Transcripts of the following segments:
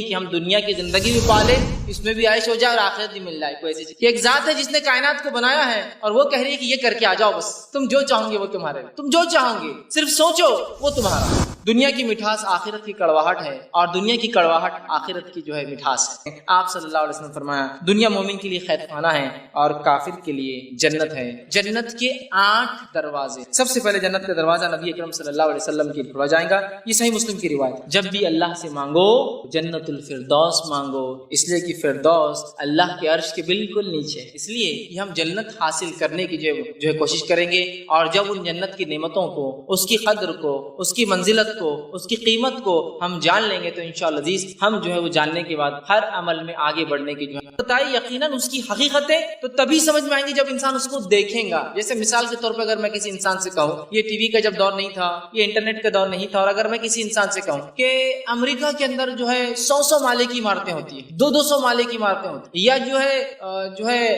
کہ ہم دنیا کی زندگی بھی پالے، اس میں بھی عیش ہو جائے اور آخرت بھی مل جائے۔ کوئی ایسی چیز، ایک ذات ہے جس نے کائنات کو بنایا ہے اور وہ کہہ رہی ہے کہ یہ کر کے آ جاؤ، بس تم جو چاہو گے وہ تمہارے، تم جو چاہو گے صرف سوچو وہ تمہارا۔ دنیا کی مٹھاس آخرت کی کڑواہٹ ہے اور دنیا کی کڑواہٹ آخرت کی جو ہے مٹھاس ہے۔ آپ صلی اللہ علیہ وسلم نے فرمایا دنیا مومن کے لیے خیر خانہ ہے اور کافر کے لیے جنت ہے۔ جنت کے 8 دروازے، سب سے پہلے جنت کا دروازہ نبی اکرم صلی اللہ علیہ وسلم کی کھولا جائے گا، یہ صحیح مسلم کی روایت۔ جب بھی اللہ سے مانگو جنت الفردوس مانگو، اس لیے کہ فردوس اللہ کے عرش کے بالکل نیچے ہے، اس لیے کہ ہم جنت حاصل کرنے کی جو ہے کوشش کریں گے، اور جب ان جنت کی نعمتوں کو، اس کی قدر کو، اس کی منزلت کو، اس کی قیمت کو ہم جان لیں گے تو انشاءاللہ عزیز ہم جو ہے وہ جاننے کے بعد ہر عمل میں آگے بڑھنے کی جو ہے بتائی یقیناً اس کی حقیقتیں تو تبھی سمجھ میں آئیں گی جب انسان اس کو دیکھیں گا۔ جیسے مثال کے طور پہ اگر میں کسی انسان سے کہوں، یہ ٹی وی کا جب دور نہیں تھا، یہ انٹرنیٹ کا دور نہیں تھا، اور اگر میں کسی انسان سے کہوں کہ امریکہ کے اندر جو ہے 100 مالے کی عمارتیں ہوتی ہیں، 200 مالے کی عمارتیں ہوتی ہیں، یا جو ہے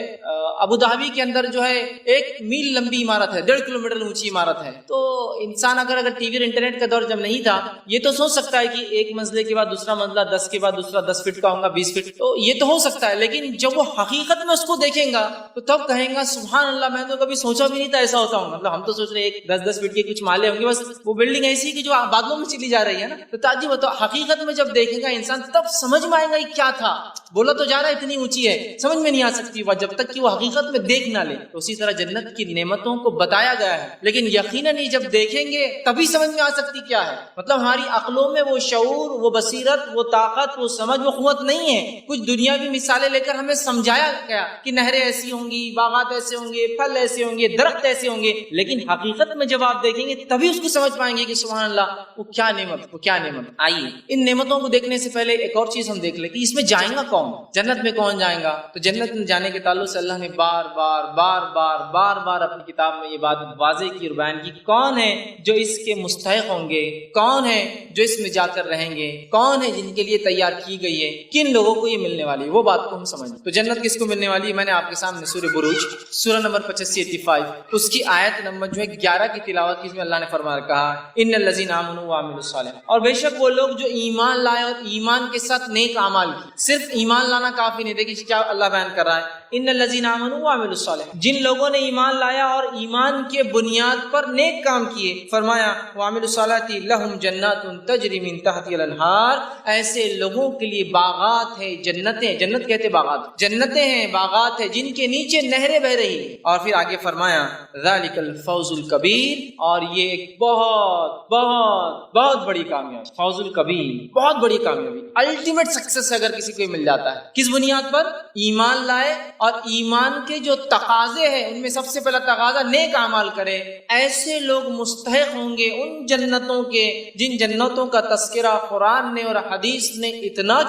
ابوظہبی کے اندر جو ہے 1 میل لمبی عمارت ہے، 1.5 کلومیٹر اونچی عمارت ہے، تو انسان اگر ٹی وی اور انٹرنیٹ کا دور جب نہیں تھا یہ تو سوچ سکتا ہے کہ ایک منزلے کے بعد دوسرا منزلہ، 10 کے بعد دوسرا 10 فٹ کا ہوگا، 20 فٹ، تو یہ تو ہو سکتا ہے، لیکن جب وہ حقیقت میں اس کو دیکھیں گا تو تب کہیں گا سبحان اللہ، میں تو کبھی سوچا بھی نہیں تھا ایسا ہوتا ہوں۔ مطلب ہم تو سوچ رہے ہیں 10 فٹ کے کچھ مالے ہوں گے، بس وہ بلڈنگ ایسی کہ جو بادلوں میں چلی جا رہی ہے نا، تو تعجب ہوتا ہے۔ حقیقت میں جب دیکھے گا انسان تب سمجھ میں آئے گا یہ کیا تھا، بولا تو جا رہا ہے اتنی اونچی ہے، سمجھ میں نہیں آ سکتی وہ جب تک کہ وہ حقیقت میں دیکھ نہ لے۔ تو اسی طرح جنت کی نعمتوں کو بتایا گیا ہے، لیکن یقیناً یہ جب دیکھیں گے تبھی سمجھ میں آ سکتی کیا ہے۔ مطلب ہماری عقلوں میں وہ شعور، وہ بصیرت، وہ طاقت، وہ سمجھ، وہ قوت نہیں ہے۔ کچھ دنیاوی مثالیں لے کر ہمیں سمجھایا گیا کہ نہریں ایسی ہوں گی، باغات ایسے ہوں گے، پھل ایسے ہوں گے، درخت ایسے ہوں گے، لیکن حقیقت میں جب آپ دیکھیں گے تبھی اس کو سمجھ پائیں گے کہ سبحان اللہ وہ کیا نعمت، وہ کیا نعمت۔ آئیے ان نعمتوں کو دیکھنے سے پہلے ایک اور چیز ہم دیکھ لیں کہ اس میں جائیں گا کون، جنت میں کون جائیں گا۔ تو جنت میں جانے کے تعلق سے اللہ نے بار بار اپنی کتاب میں یہ بات واضح کی اور بیان کی، کون ہے جو اس کے مستحق ہوں گے، کون ہے جو اس میں جا کر رہیں گے، کون ہے جن کے لیے تیار کی گئی ہے، کن لوگوں کو یہ ملنے والی ہے، وہ بات کو ہم سمجھیں۔ تو جنت کس کو ملنے والی ہے، میں نے آپ کے سامنے سورہ بروج سورہ نمبر 85 اس کی آیت نمبر جو ہے 11 کی تلاوت کی، اس میں اللہ نے فرمایا کہا ان الذین آمنوا وعملوا الصالحات، اور بے شک وہ لوگ جو ایمان لائے اور ایمان کے ساتھ نیک اعمال کی۔ صرف ایمان لانا کافی نہیں، دیکھیے کیا اللہ بیان کر رہا ہے، ان الذین آمنوا وعملوا الصالحات، جن لوگوں نے ایمان لایا اور ایمان کے بنیاد پر نیک کام کیے، فرمایا وعملوا الصالحات لہم جنات تجری من تحتها الانہار، ایسے لوگوں کے لیے باغات ہے، جنتیں، جنت کہتے باغات، جنتیں ہیں، باغات ہیں جن کے نیچے نہریں بہ رہی ہیں۔ اور پھر آگے فرمایا ذالک الفوز الکبیر، اور یہ ایک بہت بہت بہت بڑی کامیابی، فوز الکبیر، بہت بڑی کامیابی، الٹیمیٹ سکسیس اگر کسی کو مل جاتا ہے۔ کس بنیاد پر؟ ایمان لائے اور ایمان کے جو تقاضے ہیں ان میں سب سے پہلا تقاضا نیک اعمال کرے، ایسے لوگ مستحق ہوں گے ان جنتوں کے جن جنتوں کا تذکرہ قرآن نے اور حدیث نے اتنا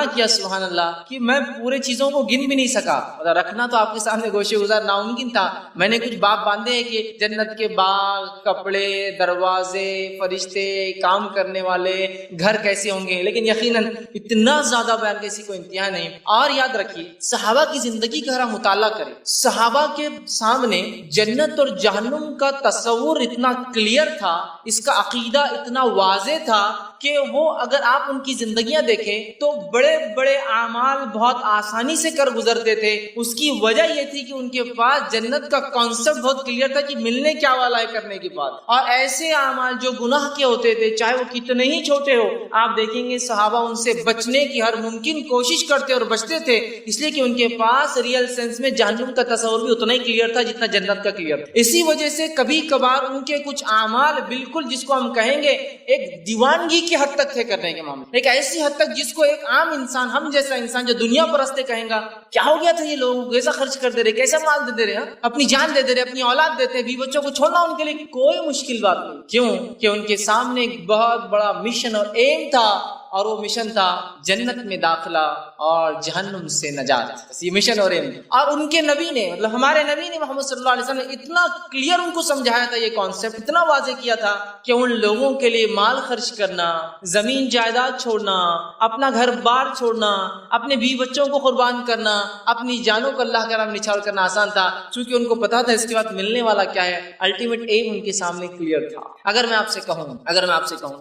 کیا سبحان اللہ کہ میں پورے چیزوں کو گن بھی نہیں سکا، رکھنا تو آپ کے سامنے گوشے گزار ناممکن تھا۔ میں نے کچھ باب باندھے ہیں کہ جنت کے باغ، کپڑے، دروازے، فرشتے، کام کرنے والے، گھر کیسے ہوں گے، لیکن یقیناً اتنا زیادہ بیان کسی کو انتہا نہیں۔ اور یاد رکھیے صحابہ کی زندگی کا اگر مطالعہ کریں، صحابہ کے سامنے جنت اور جہنم کا تصور اتنا کلیئر تھا، اس کا عقیدہ اتنا واضح تھا کہ وہ اگر آپ ان کی زندگیاں دیکھیں تو بڑے بڑے اعمال بہت آسانی سے کر گزرتے تھے۔ اس کی وجہ یہ تھی کہ ان کے پاس جنت کا کانسیپٹ بہت کلیئر تھا کہ ملنے کیا والا ہے کرنے کے بعد۔ اور ایسے اعمال جو گناہ کے ہوتے تھے چاہے وہ کتنے ہی چھوٹے ہو، آپ دیکھیں گے صحابہ ان سے بچنے کی ہر ممکن کوشش کرتے اور بچتے تھے، اس لیے کہ ان کے پاس ریئل سینس میں جہنم کا تصور بھی اتنا ہی کلیئر تھا جتنا جنت کا کلیئر تھا۔ اسی وجہ سے کبھی کبھار ان کے کچھ اعمال بالکل جس کو ہم کہیں گے ایک دیوانگی کی حد تک تھے کرنے کے معاملے، ایک ایسی حد تک جس کو ایک عام انسان، ہم جیسا انسان جو دنیا پرستے کہیں گا کیا ہو گیا تھا یہ لوگ، کیسا خرچ کرتے رہے، کیسا مال دیتے رہے، اپنی جان دیتے رہے، اپنی اولاد دیتے، بیوی بچوں کو چھوڑنا ان کے لیے کوئی مشکل بات نہیں۔ کیوں کہ ان کے سامنے ایک بہت بڑا مشن اور ایم تھا، اور وہ مشن تھا جنت میں داخلہ اور جہنم سے نجات، بس یہ مشن اور ایم۔ اور ان کے نبی نے، مطلب ہمارے نبی نے محمد صلی اللہ علیہ وسلم نے اتنا کلیئر ان کو سمجھایا تھا، یہ کانسیپٹ اتنا واضح کیا تھا کہ ان لوگوں کے لیے مال خرچ کرنا، زمین جائیداد چھوڑنا، اپنا گھر بار چھوڑنا، اپنے بیوی بچوں کو قربان کرنا، اپنی جانوں کو اللہ کے نام نچھاور کرنا آسان تھا، چونکہ ان کو پتا تھا اس کے بعد ملنے والا کیا ہے، الٹیمیٹ ایم ان کے سامنے کلیئر تھا۔ اگر میں آپ سے کہوں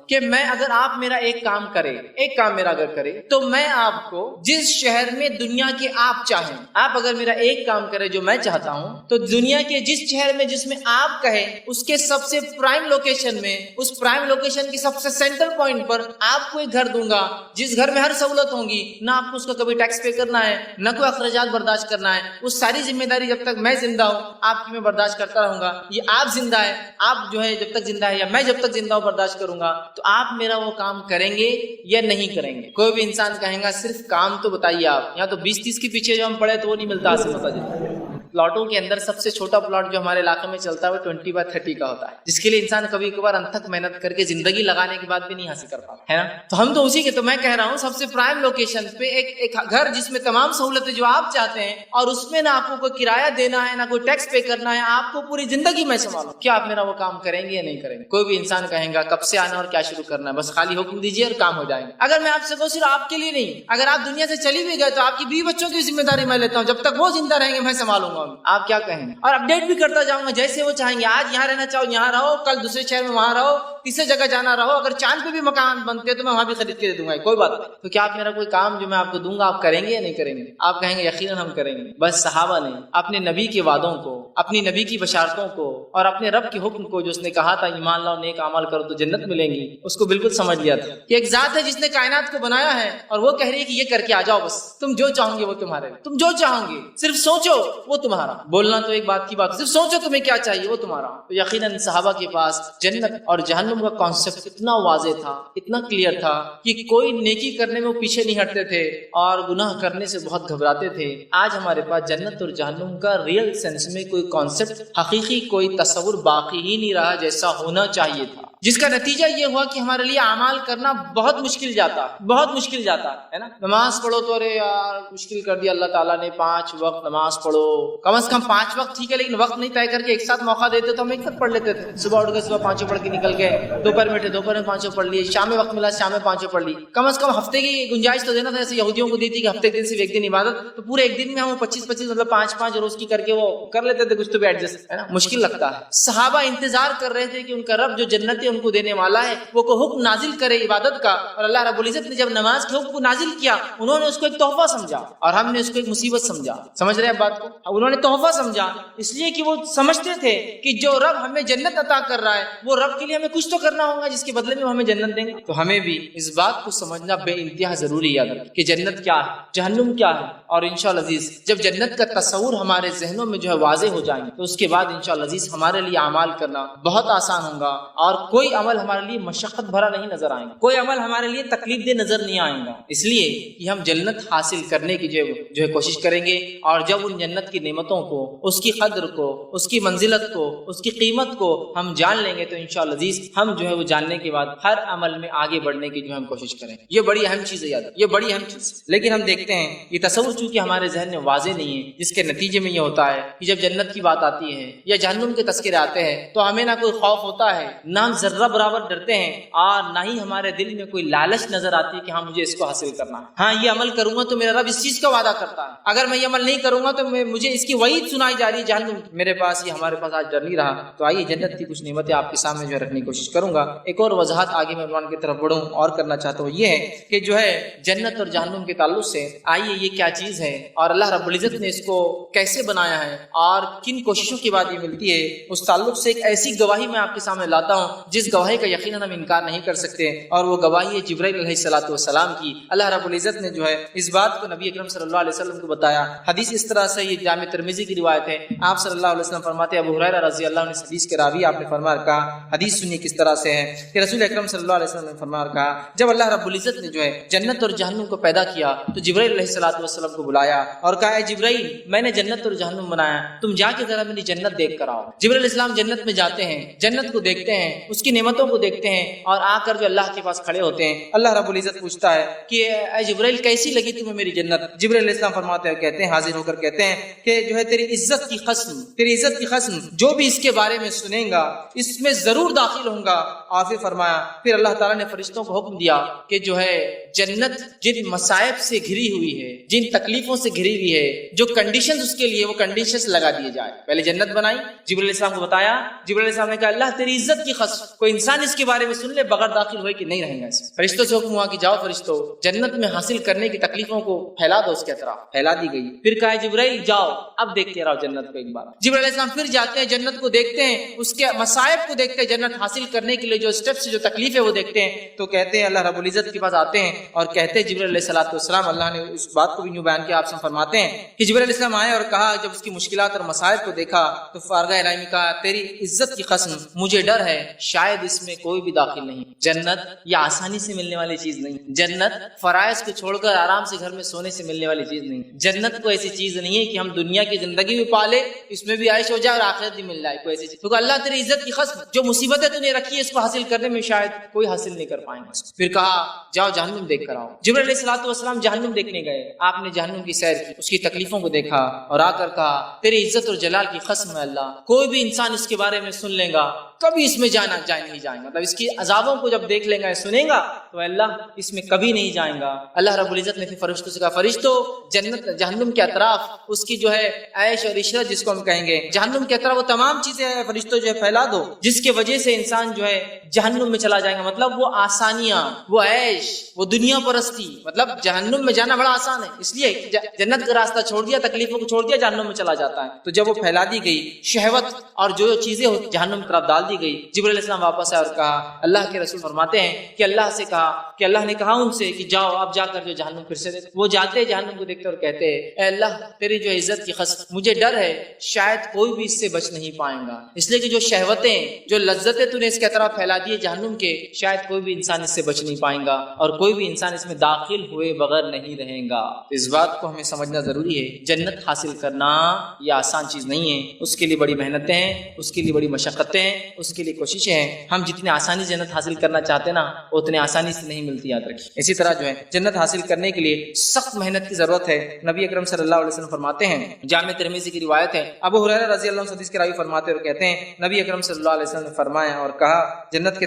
کہ اگر آپ میرا ایک کام کرے ایک کام میرا اگر کرے تو میں آپ کو جس شہر میں دنیا کے آپ چاہیں، آپ اگر میرا ایک کام کرے جو میں چاہتا ہوں، تو دنیا کے جس شہر میں جس میں آپ کہیں اس کے سب سے پرائم لوکیشن میں، اس پرائم لوکیشن کی سب سے سینٹرل پوائنٹ پر آپ کو ایک گھر دوں گا، جس گھر میں ہر سہولت ہوں گی، نہ آپ کو اس کا کبھی ٹیکس پے کرنا ہے، نہ کوئی اخراجات برداشت کرنا ہے، وہ ساری ذمہ داری جب تک میں زندہ ہوں آپ کی میں برداشت کرتا رہوں گا۔ یہ آپ زندہ ہے، آپ جو ہے جب تک زندہ ہے، یا میں جب تک زندہ ہوں برداشت کروں گا، تو آپ میرا وہ کام کریں گے یا نہیں کریں گے؟ کوئی بھی انسان کہیں گا صرف کام تو بتائیے آپ، یہاں تو 20-30 کے پیچھے جو ہم پڑے تو وہ نہیں ملتا اصل متاجر۔ پلاٹوں کے اندر سب سے چھوٹا پلاٹ جو ہمارے علاقے میں چلتا ہے وہ 20/30 کا ہوتا ہے، جس کے لیے انسان کبھی کبھار انتھک محنت کر کے زندگی لگانے کے بعد بھی نہیں حاصل کر پاتا ہے نا۔ تو ہم تو اسی کے، تو میں کہہ رہا ہوں سب سے پرائم لوکیشن پہ ایک گھر جس میں تمام سہولتیں جو آپ چاہتے ہیں، اور اس میں نہ آپ کو کوئی کرایہ دینا ہے، نہ کوئی ٹیکس پے کرنا ہے، آپ کو پوری زندگی میں سنبھالوں، کیا آپ میرا وہ کام کریں گے یا نہیں کریں گے؟ کوئی بھی انسان کہیں گا کب سے آنا اور کیا شروع کرنا ہے، بس خالی حکم دیجیے اور کام ہو جائیں گے۔ اگر میں آپ سے کہوں صرف آپ کے لیے نہیں، اگر آپ دنیا سے چلی بھی گئے تو آپ کی بیوی بچوں کی ذمہ داری میں لیتا ہوں، جب تک وہ زندہ رہیں گے میں سنبھالوں گا، آپ کیا کہیں گے؟ اور اپڈیٹ بھی کرتا جاؤں گا جیسے وہ چاہیں گے۔ آج یہاں رہنا چاہو یہاں رہو، کل دوسرے شہر میں وہاں رہو، تیسرے جگہ جانا رہو، اگر چاند پہ بھی مکان بنتے ہیں تو میں وہاں بھی خرید کے دے دوں گا، کوئی بات نہیں۔ تو کیا آپ میرا کوئی کام جو میں آپ کو دوں گا آپ کریں گے یا نہیں کریں گے؟ آپ کہیں گے یقیناً ہم کریں گے۔ بس صحابہ نے اپنے نبی کے وعدوں کو، اپنی نبی کی بشارتوں کو اور اپنے رب کے حکم کو جو اس نے کہا تھا ایمان لاؤ نیک اعمال کرو تو جنت ملیں گی، اس کو بالکل سمجھ لیا تھا کہ ایک ذات ہے جس نے کائنات کو بنایا ہے اور وہ کہہ رہی ہے کہ یہ کر کے آ جاؤ، بس تم جو چاہو گے وہ تمہارے، تم جو چاہو گے صرف سوچو وہ تمہارا۔ بولنا تو ایک بات کی بات، صرف سوچو تمہیں کیا چاہیے وہ تمہارا۔ تو یقیناً صحابہ کے پاس جنت اور جہنم کا کانسیپٹ اتنا واضح تھا، اتنا کلیئر تھا کہ کوئی نیکی کرنے میں وہ پیچھے نہیں ہٹتے تھے اور گناہ کرنے سے بہت گھبراتے تھے۔ آج ہمارے پاس جنت اور جہنم کا ریئل سینس میں کوئی کانسیپٹ، حقیقی کوئی تصور باقی ہی نہیں رہا جیسا ہونا چاہیے تھا، جس کا نتیجہ یہ ہوا کہ ہمارے لیے اعمال کرنا بہت مشکل جاتا ہے، بہت مشکل جاتا ہے نا۔ نماز پڑھو تو ارے یار مشکل کر دیا اللہ تعالیٰ نے، 5 وقت نماز پڑھو، کم از کم 5 وقت ٹھیک ہے، لیکن وقت نہیں طے کر کے ایک ساتھ موقع دیتے تو ہم ایک ساتھ پڑھ لیتے تھے۔ صبح اٹھ گئے صبح 5 پڑھ کے نکل گئے، دوپہر میں دوپہر میں 5 پڑھ لیے، شام میں وقت ملا شام میں 5 پڑھ لی، کم از کم ہفتے کی گنجائش تو دینا تھا، جیسے یہودیوں کو دی تھی کہ ہفتے کے دن صرف ایک دن عبادت، تو پورے ایک دن میں ہم 25 مطلب 5 روز کی کر کے وہ کر لیتے تھے، کچھ تو بھی ایڈجسٹ ہے نا۔ مشکل لگتا ہے۔ صحابہ انتظار کر رہے تھے کہ ان کا رب جو جنت ان کو دینے والا ہے وہ کو حکم نازل کرے عبادت کا، اور اللہ رب العزت نے جب نماز کے حکم کو نازل کیا انہوں نے اس کو ایک تحفہ سمجھا اور ہم نے اس کو ایک مصیبت سمجھا۔ سمجھ رہے ہیں بات کو؟ انہوں نے تحفہ سمجھا اس لیے کہ وہ سمجھتے تھے کہ جو رب ہمیں جنت عطا کر رہا ہے وہ رب کے لیے ہمیں کچھ تو کرنا ہوگا جس کے بدلے میں وہ ہمیں جنت دیں گے۔ تو ہمیں بھی اس بات کو سمجھنا بے انتہا ضروری ہے کہ جنت کیا ہے، جہنم کیا ہے، اور انشاءاللہ عزیز جب جنت کا تصور ہمارے ذہنوں میں جو ہے واضح ہو جائیں گے تو اس کے بعد انشاءاللہ عزیز ہمارے لیے اعمال کرنا بہت آسان ہوگا، اور کوئی عمل ہمارے لیے مشقت بھرا نہیں نظر آئیں گا، کوئی عمل ہمارے لیے تکلیف دہ نظر نہیں آئے گا، اس لیے کہ ہم جنت حاصل کرنے کی جو ہے کوشش کریں گے، اور جب ان جنت کی نعمتوں کو، اس کی قدر کو، اس کی منزلت کو، اس کی قیمت کو ہم جان لیں گے تو انشاءاللہ عزیز ہم جو ہے وہ جاننے کے بعد ہر عمل میں آگے بڑھنے کی جو ہم کوشش کریں۔ یہ بڑی اہم چیز ہے یاد، یہ بڑی اہم چیز، لیکن ہم دیکھتے ہیں یہ تصور چونکہ ہمارے ذہن میں واضح نہیں ہے، جس کے نتیجے میں یہ ہوتا ہے کہ جب جنت کی بات آتی ہے یا جہنم کے تذکرے آتے ہیں تو ہمیں نہ کوئی خوف ہوتا ہے، نہ ہم ذرہ برابر ڈرتے ہیں، اور نہ ہی ہمارے دل میں کوئی لالچ نظر آتی ہے کہ ہاں مجھے اس کو حاصل کرنا ہے، ہاں یہ عمل کروں گا تو میرا رب اس چیز کا وعدہ کرتا ہے، اگر میں یہ عمل نہیں کروں گا تو مجھے اس کی وعید سنائی جا رہی ہے جہنم میرے پاس، یہ ہمارے پاس آج ڈر نہیں رہا۔ تو آئیے جنت کی کچھ نعمتیں آپ کے سامنے جو ہے رکھنے کی کوشش کروں گا۔ ایک اور وضاحت آگے میں عنوان کی طرف بڑھوں اور کرنا چاہتا ہوں، یہ ہے کہ جو ہے جنت اور جہنم کے تعلق سے آئیے یہ کیا چیز ہے اور اللہ رب العزت نے اس کو کیسے بنایا ہے اور کن کوششوں کے بعد یہ ملتی ہے، اس تعلق سے ایک ایسی گواہی میں آپ کے سامنے لاتا ہوں جس گواہی کا یقیناً ہم انکار نہیں کر سکتے، اور وہ گواہی ہے جبرائیل علیہ الصلوۃ والسلام کی۔ اللہ رب العزت نے جو ہے اس بات کو نبی اکرم صلی اللہ علیہ وسلم کو بتایا۔ حدیث اس طرح سے، یہ جامع ترمذی کی روایت ہے، آپ صلی اللہ علیہ وسلم فرماتے ہیں، ابو ہریرہ رضی اللہ عنہ اس حدیث کے راوی آپ نے فرمایا کہا، حدیث سنیے کس طرح سے ہے کہ رسول اکرم صلی اللہ علیہ وسلم نے فرمایا کہا، جب اللہ رب العزت نے جو ہے جنت اور جہنم کو پیدا کیا تو جبرائیل علیہ الصلوۃ والسلام کو بلایا اور کہا، اے جبرائیل میں نے جنت اور جہنم بنایا، تم جا کے ذرا میری جنت دیکھ کر آؤ۔ جبرائیل علیہ السلام جنت میں جاتے ہیں، جنت کو دیکھتے ہیں، اس کی نعمتوں کو دیکھتے ہیں، اور آ کر جو اللہ کے پاس کھڑے ہوتے ہیں، اللہ رب العزت پوچھتا ہے کہ اے جبرائیل کیسی لگی تمہیں میری جنت؟ جبرائیل علیہ السلام فرماتے ہیں، کہتے ہیں حاضر ہو کر کہتے ہیں کہ جو ہے تیری عزت کی قسم، تیری عزت کی قسم، جو بھی اس کے بارے میں سنیں گا اس میں ضرور داخل ہوں گا۔ اور پھر فرمایا، پھر اللہ تعالیٰ نے فرشتوں کو حکم دیا کہ جو ہے جنت جن مصائب سے گھری ہوئی ہے، جن تکلیفوں سے گھری ہوئی ہے، جو کنڈیشنز اس کے لیے وہ کنڈیشنز لگا دیے جائے۔ پہلے جنت بنائی، جبرائیل علیہ السلام کو بتایا، جبرائیل علیہ السلام نے کہا اللہ تیری عزت کی قسم کوئی انسان اس کے بارے میں سن لے بغیر داخل ہوئے کہ نہیں رہیں گا اس میں۔ فرشتوں سے حکم ہوا کہ جاؤ فرشتوں جنت میں حاصل کرنے کی تکلیفوں کو پھیلا دو، اس کے اطراف پھیلا دی گئی۔ پھر کہا جبرائیل جاؤ اب دیکھتے رہو جنت کو ایک بار۔ جبرائیل علیہ السلام پھر جاتے ہیں جنت کو دیکھتے ہیں، اس کے مصائب کو دیکھتے ہیں، جنت حاصل کرنے کے لیے جو اسٹیپس جو تکلیف ہے وہ دیکھتے ہیں، تو کہتے ہیں اللہ رب العزت کے پاس آتے ہیں اور کہتے ہیں جبرائیل علیہ السلام، اللہ نے اس بات کو بھی یوں بیان کیا، آپ سے فرماتے ہیں کہ جبرائیل علیہ السلام آئے اور کہا، جب اس کی مشکلات اور مصائب کو دیکھا تو فارغہ الہی میں کہا تیری عزت کی قسم مجھے ڈر ہے شاید اس میں کوئی بھی داخل نہیں۔ جنت یہ آسانی سے ملنے والی چیز نہیں، جنت فرائض کو چھوڑ کر آرام سے گھر میں سونے سے ملنے والی چیز نہیں، جنت کو ایسی چیز نہیں ہے کہ ہم دنیا کی زندگی بھی پالے اس میں بھی عائش ہو جائے اور آخرت بھی مل جائے، کوئی ایسی چیز۔ کیونکہ اللہ تیری عزت کی قسم جو مصیبتیں تو نے رکھی ہے اس کو حاصل کرنے میں شاید کوئی حاصل نہیں کر پائیں گے۔ پھر کہا جاؤ جہنم دیکھ کر آؤ۔ جبرائیل علیہ السلام جہنم دیکھنے گئے، آپ نے جہنم کی سیر کی، اس کی تکلیفوں کو دیکھا اور آ کر کہا تیری عزت اور جلال کی قسم ہے اللہ، کوئی بھی انسان اس کے بارے میں سن لے گا کبھی اس میں نہیں جائیں گا، مطلب اس کی عذابوں کو جب دیکھ لیں گا سنیں گا تو اللہ اس میں کبھی نہیں جائیں گا۔ اللہ رب العزت نے پھر فرشتوں سے کہا فرشتوں جنت جہنم کے اطراف اس کی جو ہے عیش اور عشرت جس کو ہم کہیں گے جہنم کے اطراف وہ تمام چیزیں فرشتوں جو ہے پھیلا دو جس کی وجہ سے انسان جو ہے جہنم میں چلا جائے گا، مطلب وہ آسانیاں، وہ عیش، وہ دنیا پرستی، مطلب جہنم میں جانا بڑا آسان ہے، اس لیے جنت کا راستہ چھوڑ دیا، تکلیفوں کو چھوڑ دیا، جہنم میں چلا جاتا ہے۔ تو جب وہ پھیلا دی گئی شہوت اور جو چیزیں جہنم کی طرف ڈال دی گئی، جبرائیل علیہ السلام واپس آئے اور کہا، اللہ کے رسول فرماتے ہیں کہ اللہ سے کہا کہ اللہ نے کہا ان سے کہ جاؤ اب جا کر جو جہنم پھر سے وہ جاتے جہنم کو دیکھتے اور کہتے اے اللہ تیری جو عزت کی قسم مجھے ڈر ہے شاید کوئی بھی اس سے بچ نہیں پائے گا، اس لیے کہ جو شہوتیں جو لذتیں تو نے اس کے طرف پھیلا دی جہنم کے شاید کوئی بھی انسان اس سے بچ نہیں پائے گا اور کوئی بھی انسان اس میں داخل ہوئے بغیر نہیں رہے گا۔ اس بات کو ہمیں سمجھنا ضروری ہے، جنت حاصل کرنا یہ آسان چیز نہیں ہے، اس کے لیے بڑی محنتیں ہیں، اس کے لیے بڑی مشقتیں ہیں، اس کے لیے کوششیں ہیں۔ ہم جتنے آسانی سے جنت حاصل کرنا چاہتے ہیں نا اتنے آسانی سے نہیں ملتی، یاد رکھیے۔ اسی طرح جو ہے جنت حاصل کرنے کے لیے سخت محنت کی ضرورت ہے۔ نبی اکرم صلی اللہ علیہ وسلم فرماتے ہیں، جامع ترمذی کی روایت ہے، ابو ہریرہ رضی اللہ عنہ حدیث کے راوی فرماتے اور کہتے ہیں نبی اکرم صلی اللہ علیہ وسلم نے فرمایا اور کہا جنت کے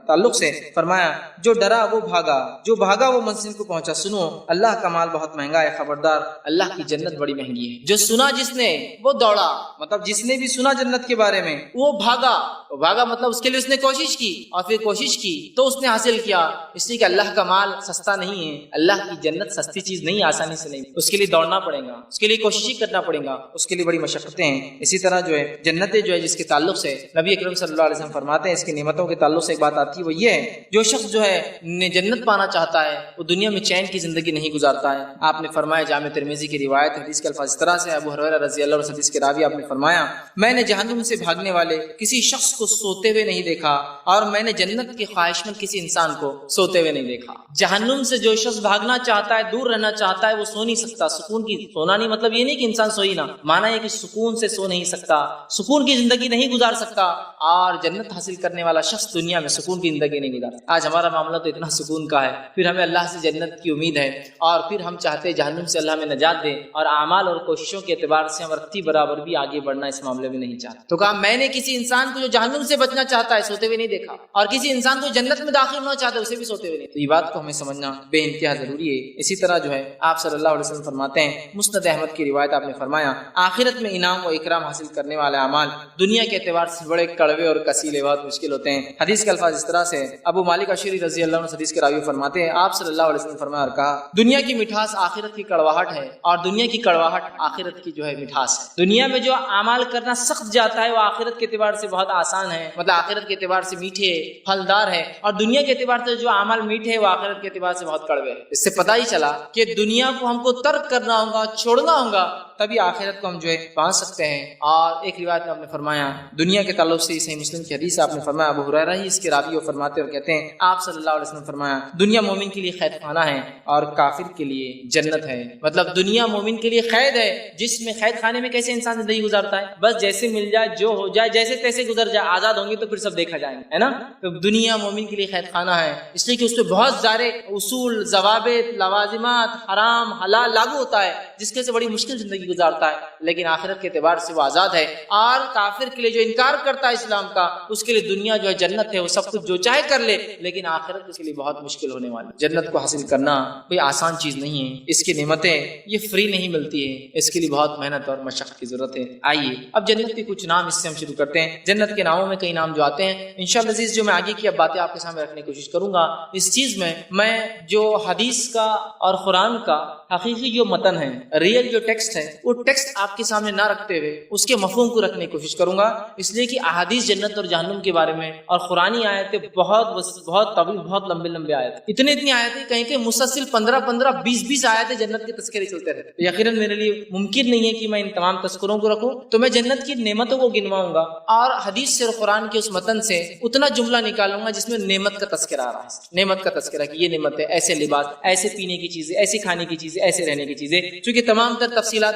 تعلق سے فرمایا جو ڈرا وہ بھاگا، جو بھاگا وہ منزل کو پہنچا۔ سنو اللہ کا مال بہت مہنگا ہے، خبردار اللہ کی جنت بڑی مہنگی ہے۔ جو سنا جس نے وہ دوڑا، مطلب جس نے بھی سنا جنت کے بارے میں وہ بھاگا، مطلب اس کے لیے اس نے کوشش کی اور پھر کوشش کی تو اس نے حاصل کیا، اس لیے کہ اللہ کا مال سستا نہیں ہے، اللہ کی جنت سستی چیز نہیں، آسانی سے نہیں، اس کے لیے دوڑنا پڑے گا، اس کے لیے کوشش کرنا پڑے گا، اس کے لیے بڑی مشقتیں ہیں۔ اسی طرح جو ہے جنتیں جو ہے جس کے تعلق سے نبی اکرم صلی اللہ علیہ وسلم فرماتے ہیں اس کی نعمتوں کے تعلق سے ایک بات آتی ہے وہ یہ ہے جو شخص جو ہے جنت پانا چاہتا ہے وہ دنیا میں چین کی زندگی نہیں گزارتا ہے۔ آپ نے فرمایا جامع ترمذی کی روایت حدیث کے الفاظ اس طرح سے، ابو ہریرہ رضی اللہ عنہ حدیث کے راوی آپ نے فرمایا میں نے جہنم سے بھاگنے والے کسی شخص کو سوتے ہوئے نہیں دیکھا اور میں نے جنت کی خواہش مند کسی انسان کو سوتے ہوئے نہیں دیکھا۔ جہنم سے جو شخص بھاگنا چاہتا ہے، دور رہنا چاہتا ہے، وہ سو نہیں سکتا۔ سکون کی سونا نہیں مطلب یہ نہیں کہ انسان سوئی نہ، مانا یہ کہ سکون سے سو نہیں سکتا، سکون کی زندگی نہیں گزار سکتا، اور جنت حاصل کرنے والا شخص دنیا میں سکون کی زندگی نہیں گزار سکتا۔ آج ہمارا معاملہ تو اتنا سکون کا ہے، پھر ہمیں اللہ سے جنت کی امید ہے اور پھر ہم چاہتے ہیں جہنم سے اللہ ہمیں نجات دے، اور اعمال اور کوششوں کے اعتبار سے ہم رتی برابر بھی آگے بڑھنا اس معاملے میں نہیں چاہتے۔ تو کہا میں نے کسی انسان کو جو جہنم سے بچنا چاہتا ہے سوتے ہوئے نہیں دیکھا، اور کسی انسان کو جنت میں داخل ہونا چاہتا ہے اسے بھی سوتے ہوئے نہیں۔ تو یہ بات کو ہمیں سمجھنا بے انتہا ضروری ہے۔ اسی طرح جو ہے آپ صلی اللہ علیہ وسلم فرماتے ہیں، مسند احمد کی روایت آپ نے فرمایا آخرت میں انعام و اکرام حاصل کرنے والے اعمال دنیا کے اعتبار سے بڑے کڑوے اور کسیلے بہت مشکل ہوتے ہیں۔ حدیث کے الفاظ اس طرح سے، ابو مالک اشعری رضی اللہ عنہ حدیث کے راوی فرماتے ہیں آپ صلی اللہ علیہ وسلم فرمایا اور کہا دنیا کی مٹھاس آخرت کی کڑواہٹ ہے اور دنیا کی کڑواہٹ آخرت کی جو ہے مٹھاس ہے۔ دنیا میں جو اعمال کرنا سخت جاتا ہے وہ آخرت کے اعتبار سے بہت آسان ہے، مطلب آخرت کے اعتبار سے میٹھے پھلدار ہے، اور دنیا کے اعتبار سے جو اعمال میٹھے وہ آخرت کے اعتبار سے بہت کڑوے ہیں۔ اس سے پتہ ہی چلا کہ دنیا کو ہم کو ترک کرنا ہوگا، چھوڑنا ہوگا، تبھی آخرت کو ہم جو ہے پا سکتے ہیں۔ اور ایک روایت میں آپ نے فرمایا دنیا کے تعلق سے صحیح مسلم کی حدیث آپ نے فرمایا، ابو ہریرہ ہی اس کے راوی وہ فرماتے اور کہتے ہیں آپ صلی اللہ علیہ وسلم فرمایا دنیا مومن کے لیے قید خانہ ہے اور کافر کے لیے جنت ہے۔ مطلب دنیا مومن کے لیے قید ہے، جس میں قید خانے میں کیسے انسان زندگی گزارتا ہے، بس جیسے مل جائے جو ہو جائے جیسے تیسے گزر جائے، آزاد ہوں گے تو پھر سب دیکھا جائیں گے، ہے نا۔ تو دنیا مومن کے لیے قید خانہ ہے اس لیے کہ اس پہ بہت سارے اصول، ضوابط، لوازمات، حرام حلال لاگو ہوتا ہے جس کے سے بڑی مشکل زندگی گزارتا ہے، لیکن آخرت کے اعتبار سے وہ آزاد ہے۔ اور کافر کے لیے جو انکار کرتا ہے اسلام کا اس کے لیے دنیا جو ہے جنت ہے، وہ سب کچھ جو چاہے کر لے، لیکن آخرت اس کے لیے بہت مشکل ہونے والی۔ جنت کو حاصل کرنا کوئی آسان چیز نہیں ہے، اس کی نعمتیں یہ فری نہیں ملتی ہے، اس کے لیے بہت محنت اور مشقت کی ضرورت ہے۔ آئیے اب جنت کے کچھ نام اس سے ہم شروع کرتے ہیں۔ جنت کے ناموں ناموں میں کئی نام جو آتے ہیں انشاءاللہ عزیز جو میں آگے کی اب باتیں آپ کے سامنے رکھنے کی کوشش کروں گا اس چیز میں جو حدیث کا اور قرآن کا حقیقی جو متن ہے ریئل جو ٹیکسٹ ہے وہ ٹیکسٹ آپ کے سامنے نہ رکھتے ہوئے اس کے مفہوم کو رکھنے کی کوشش کروں گا، اس لیے کہ احادیث جنت اور جہنم کے بارے میں اور قرآنی آیتیں بہت طویل بہت لمبے آیتیں اتنی آیتیں کہیں کہ مسلسل 15 20 آیتیں جنت کے تذکرے چلتے رہتے، یقیناً میرے لیے ممکن نہیں ہے کہ میں ان تمام تذکروں کو رکھوں، تو میں جنت کی نعمتوں کو گنواؤں گا اور حدیث سے اور قرآن کے اس متن سے اتنا جملہ نکالوں گا جس میں نعمت کا تذکرہ آ رہا ہے، نعمت کا تذکرہ کہ یہ نعمت ہے، ایسے لباس، ایسے پینے کی چیزیں، ایسے کھانے کی چیزیں، ایسے رہنے کی چیزیں، چونکہ تمام تر تفصیلات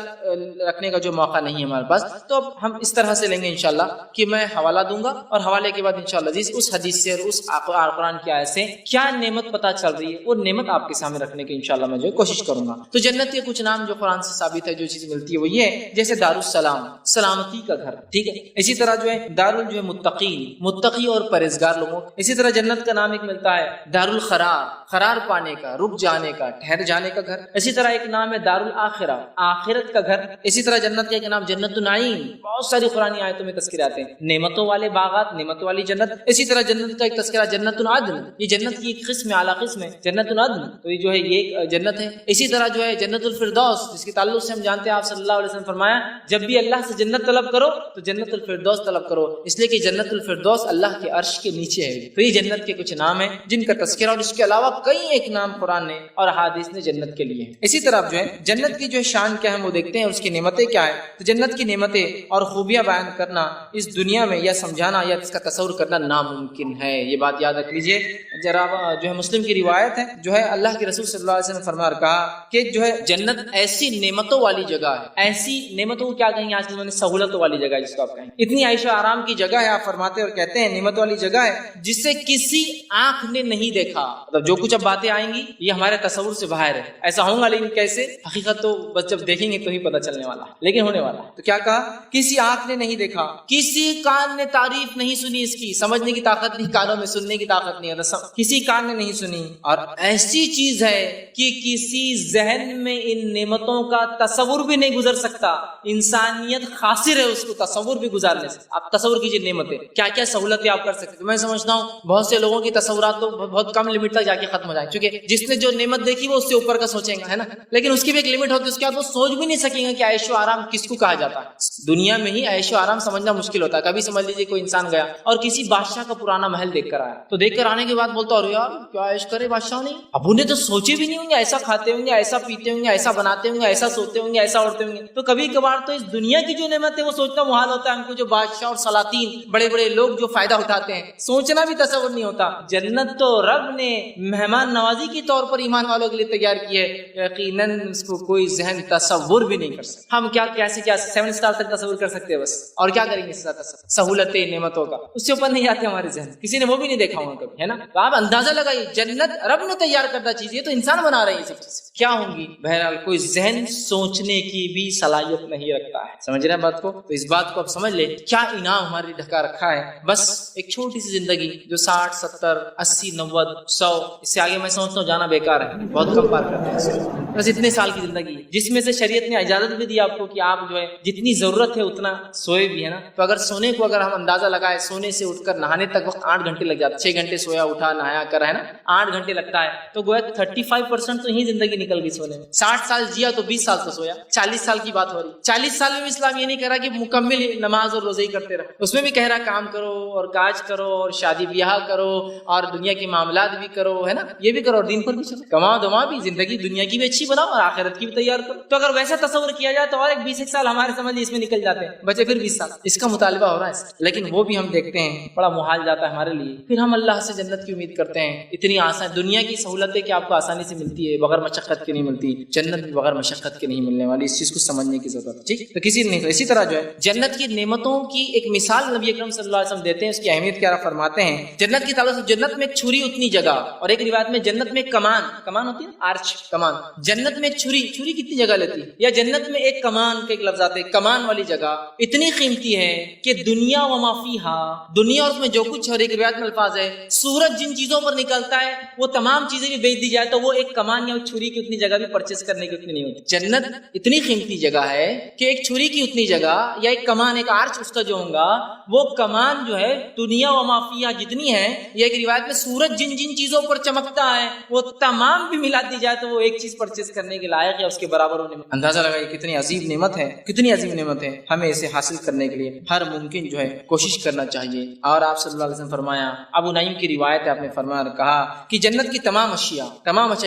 رکھنے کا جو موقع نہیں ہے ہمارے پاس، تو اب ہم اس طرح سے لیں گے انشاءاللہ کہ میں حوالہ دوں گا اور حوالے کے بعد انشاءاللہ عزیز اس حدیث سے اور اس قرآن کی آیت سے کیا نعمت پتہ چل رہی ہے وہ نعمت آپ کے سامنے رکھنے کی انشاءاللہ میں جو کوشش کروں گا۔ تو جنت کے کچھ نام جو قرآن سے ثابت ہے، جو چیز ملتی ہے وہ یہ ہے، جیسے دارالسلام، سلامتی کا گھر، ٹھیک ہے، اسی طرح جو ہے متقین، متقی اور پرہیزگار لوگوں، اسی طرح جنت کا نام ایک ملتا ہے دارالقرار، قرار پانے کا، رک جانے کا، ٹھہر جانے کا گھر، اسی طرح ایک نام ہے دارالآخرہ، آخرت کا گھر، اسی طرح جنت کا ایک نام جنت النعیم، بہت ساری قرآنی آیتوں میں تذکرے آتے ہیں، نعمتوں والے باغات، نعمتوں والی جنت، اسی طرح جنت کا ایک تذکرہ جنت العدن، یہ جنت کی ایک قسم اعلیٰ قسم ہے جنت العدن، تو یہ جو ہے یہ جنت ہے، اسی طرح جو ہے جنت الفردوس جس کے تعلق سے ہم جانتے ہیں آپ صلی اللہ علیہ وسلم فرمایا جب بھی اللہ سے جنت طلب کرو تو جنت الفردوس طلب کرو، اس لیے کہ جنت الفردوس اللہ کے عرش کے نیچے ہے، تو یہ جنت کے کچھ نام ہیں جن کا تذکرہ اور اس کے علاوہ کئی ایک نام قرآن نے اور احادیث نے جنت کے لیے ہیں۔ اسی طرح جو ہے جنت کی جو ہے شان کیا ہے وہ دیکھتے ہیں، اس کی نعمتیں کیا ہیں، تو جنت کی نعمتیں اور خوبیاں بیان کرنا اس دنیا میں یا سمجھانا یا اس کا تصور کرنا ناممکن ہے، یہ بات یاد رکھ لیجئے۔ ذرا جو ہے مسلم کی روایت ہے، جو ہے اللہ کے رسول صلی اللہ علیہ وسلم نے فرمایا کہا کہ جو ہے جنت ایسی نعمتوں والی جگہ ہے، ایسی نعمتوں کو کیا کہیں گے آج کل سہولتوں والی جگہ جس کو آپ کہیں، اتنی عیش و آرام کی جگہ ہے، آپ فرماتے اور کہتے ہیں نعمت والی جگہ ہے جسے کسی آنکھ نے نہیں دیکھا، مطلب جو کچھ اب باتیں آئیں گی یہ ہمارے تصور سے باہر ہے، ایسا ہوگا لیکن کیسے، حقیقت تو بس جب دیکھیں گے تو ہی پتہ چلنے والا ہے، لیکن ہونے والا ہے۔ تو کیا کہا، کسی آنکھ نے نہیں دیکھا، کسی کان نے تعریف نہیں سنی، اس کی سمجھنے کی طاقت نہیں، کانوں میں سننے کی طاقت نہیں ہے، کسی کان نے نہیں سنی، اور ایسی چیز ہے کہ کسی ذہن میں ان نعمتوں کا تصور بھی نہیں گزر سکتا، انسانیت خاسر ہے اس کو تصور بھی گزارنے سے۔ آپ تصور کیجئے نعمتیں کیا کیا سہولتیں آپ کر سکتے ہیں، میں سمجھتا ہوں بہت سے لوگوں کی تصورات تو بہت کم لمٹ تک جا کے ختم ہو جائیں، کیونکہ جس نے جو نعمت دیکھی وہ اس سے اوپر کا سوچیں گا، ہے نا، لیکن اس کی بھی ایک لمٹ ہوتی ہے، اس کے بعد وہ سوچ بھی نہیں سکیں گے کہ عیش و آرام کس کو کہا جاتا ہے۔ دنیا میں ہی عیش و آرام سمجھنا مشکل ہوتا ہے، کبھی سمجھ لیجیے کوئی انسان گیا اور کسی بادشاہ کا پرانا محل دیکھ کر آیا، تو دیکھ کر آنے کے بعد بولتا ارے یار کیا عیش کرے بادشاہ نہیں، اب انہیں تو سوچے بھی نہیں ہوں گے، ایسا کھاتے ہوں گے، ایسا پیتے ہوں گے، ایسا بناتے ہوں گے، ایسا سوتے ہوں گے، ایسا اڑتے ہوں گے۔ تو کبھی کبھار تو اس دنیا کی جو نعمت ہے وہ سوچنا محال ہوتا ہے ہم کو، جو بادشاہ اور سلاطین بڑے بڑے لوگ جو فائدہ اٹھاتے ہیں، سوچنا بھی تصور نہیں ہوتا۔ جنت تو رب نے مہمان نوازی کے طور پر ایمان والوں کے لیے تیار کی ہے، یقیناً اس کو کوئی ذہن تصور بھی نہیں کر سکتا۔ ہم کیا 7 اسٹار تک تصور کر سکتے ہیں بس، اور کیا کریں گے اس طرح سہولتیں نعمتوں کا، اس سے اوپر نہیں آتے ہمارے ذہن، کسی نے وہ بھی نہیں دیکھا ہوگا کبھی، ہے نا۔ تو آپ اندازہ لگائیے جنت رب نے تیار کردہ چیز، یہ تو انسان بنا رہے ہیں، سب چیز کیا ہوں گی، بہرحال کوئی ذہن سوچنے کی بھی صلاحیت نہیں رکھتا ہے، سمجھ رہے ہیں بات کو، تو اس بات کو آپ سمجھ لیں کیا انعام ہمارے لیے ڈھکا رکھا ہے، بس ایک چھوٹی سی زندگی جو 60 70 80 90 100 اس سے آگے میں سمجھتا ہوں جانا بیکار ہے، بہت کم پار کرتے ہیں، بس اتنے سال کی زندگی جس میں سے شریعت نے اجازت بھی دی آپ کو کہ آپ جو ہے جتنی ضرورت ہے اتنا سوئے بھی، ہے نا۔ تو اگر سونے کو اگر ہم اندازہ لگائے، سونے سے اٹھ کر نہانے تک وقت 8 گھنٹے لگ جاتے، 6 گھنٹے سویا اٹھا نہایا کر، ہے نا، 8 گھنٹے لگتا ہے، تو گویا 35% تو یہی زندگی نکل گئی سونے میں۔ 60 سال جیا تو 20 سال تو سویا، 40 سال کی بات ہو رہی، 40 سال میں اسلام یہ نہیں کہہ رہا کہ مکمل نماز اور روزے ہی کرتے رہو، اس میں بھی کہہ رہا کام کرو اور کاج کرو اور شادی بیاہ کرو اور دنیا کے معاملات بھی کرو، ہے نا، یہ بھی کرو اور دین پر بھی چلو، کماؤ دماؤ بھی، زندگی دنیا کی بھی اچھی بناؤ اور آخرت کی بھی تیار کرو۔ تو اگر ویسا تصور کیا جائے تو اور ایک 20 سال ہمارے سمجھ اس میں نکل جاتے ہیں، بچے پھر 20 سال، اس کا مطالبہ ہو رہا ہے، لیکن وہ بھی ہم دیکھتے ہیں بڑا محال جاتا ہے ہمارے لیے۔ پھر ہم اللہ سے جنت کی امید کرتے ہیں، اتنی آسان دنیا کی سہولتیں کہ آپ کو آسانی سے ملتی ہے، بغیر مشقت کے نہیں ملتی، جنت بھی بغیر مشقت کے نہیں ملنے والی، اس چیز کو سمجھنے کی ضرورت ہے، ٹھیک، تو کسی نہیں۔ اسی طرح جو ہے جنت کی نعمتوں کی ایک مثال نبی اکرم صلی اللہ علیہ وسلم دیتے ہیں، اس کی اہمیت کیا فرماتے ہیں، جنت کی تعلق سے جنت میں ایک چھری اتنی جگہ، اور ایک روایت میں جنت میں کمان ہوتی ہے، آرچ کمان، جنت میں چھری کتنی جگہ لیتی ہے، یا جنت میں ایک کمان کا ایک لفظ آتا ہے، کمان والی جگہ اتنی قیمتی ہے کہ دنیا و ما فیہا، دنیا اور اس میں جو کچھ، اور ایک روایت میں الفاظ ہے سورج جن چیزوں پر نکلتا ہے وہ تمام چیزیں بھی بیچ دی جائے تو وہ ایک کمان یا چھری کی اتنی جگہ بھی پرچیز کرنے کی اتنی نہیں ہوتی. جنت اتنی قیمتی جگہ ہے کہ ایک چھری کی اتنی جگہ یا ایک کمان، ایک آرچ اس کا جو ہوگا، وہ کمان جو ہے دنیا و مافیا جتنی ہے، یہ ایک روایت میں سورج جن جن چیزوں پر چمکتا ہے وہ تمام بھی ملا دی جائے تو وہ ایک چیز پرچیز کرنے کے لائق ہے، اس کے برابر ہونے میں. اندازہ لگائیے کتنی عظیم نعمت ہے، کتنی عظیم نعمت ہے. ہمیں اسے حاصل کرنے کے لیے ہر ممکن جو ہے کوشش کرنا چاہیے. اور آپ صلی اللہ علیہ وسلم فرمایا، ابو نعیم کی روایت ہے، آپ نے فرمایا اور کہا کہ جنت کی تمام اشیاء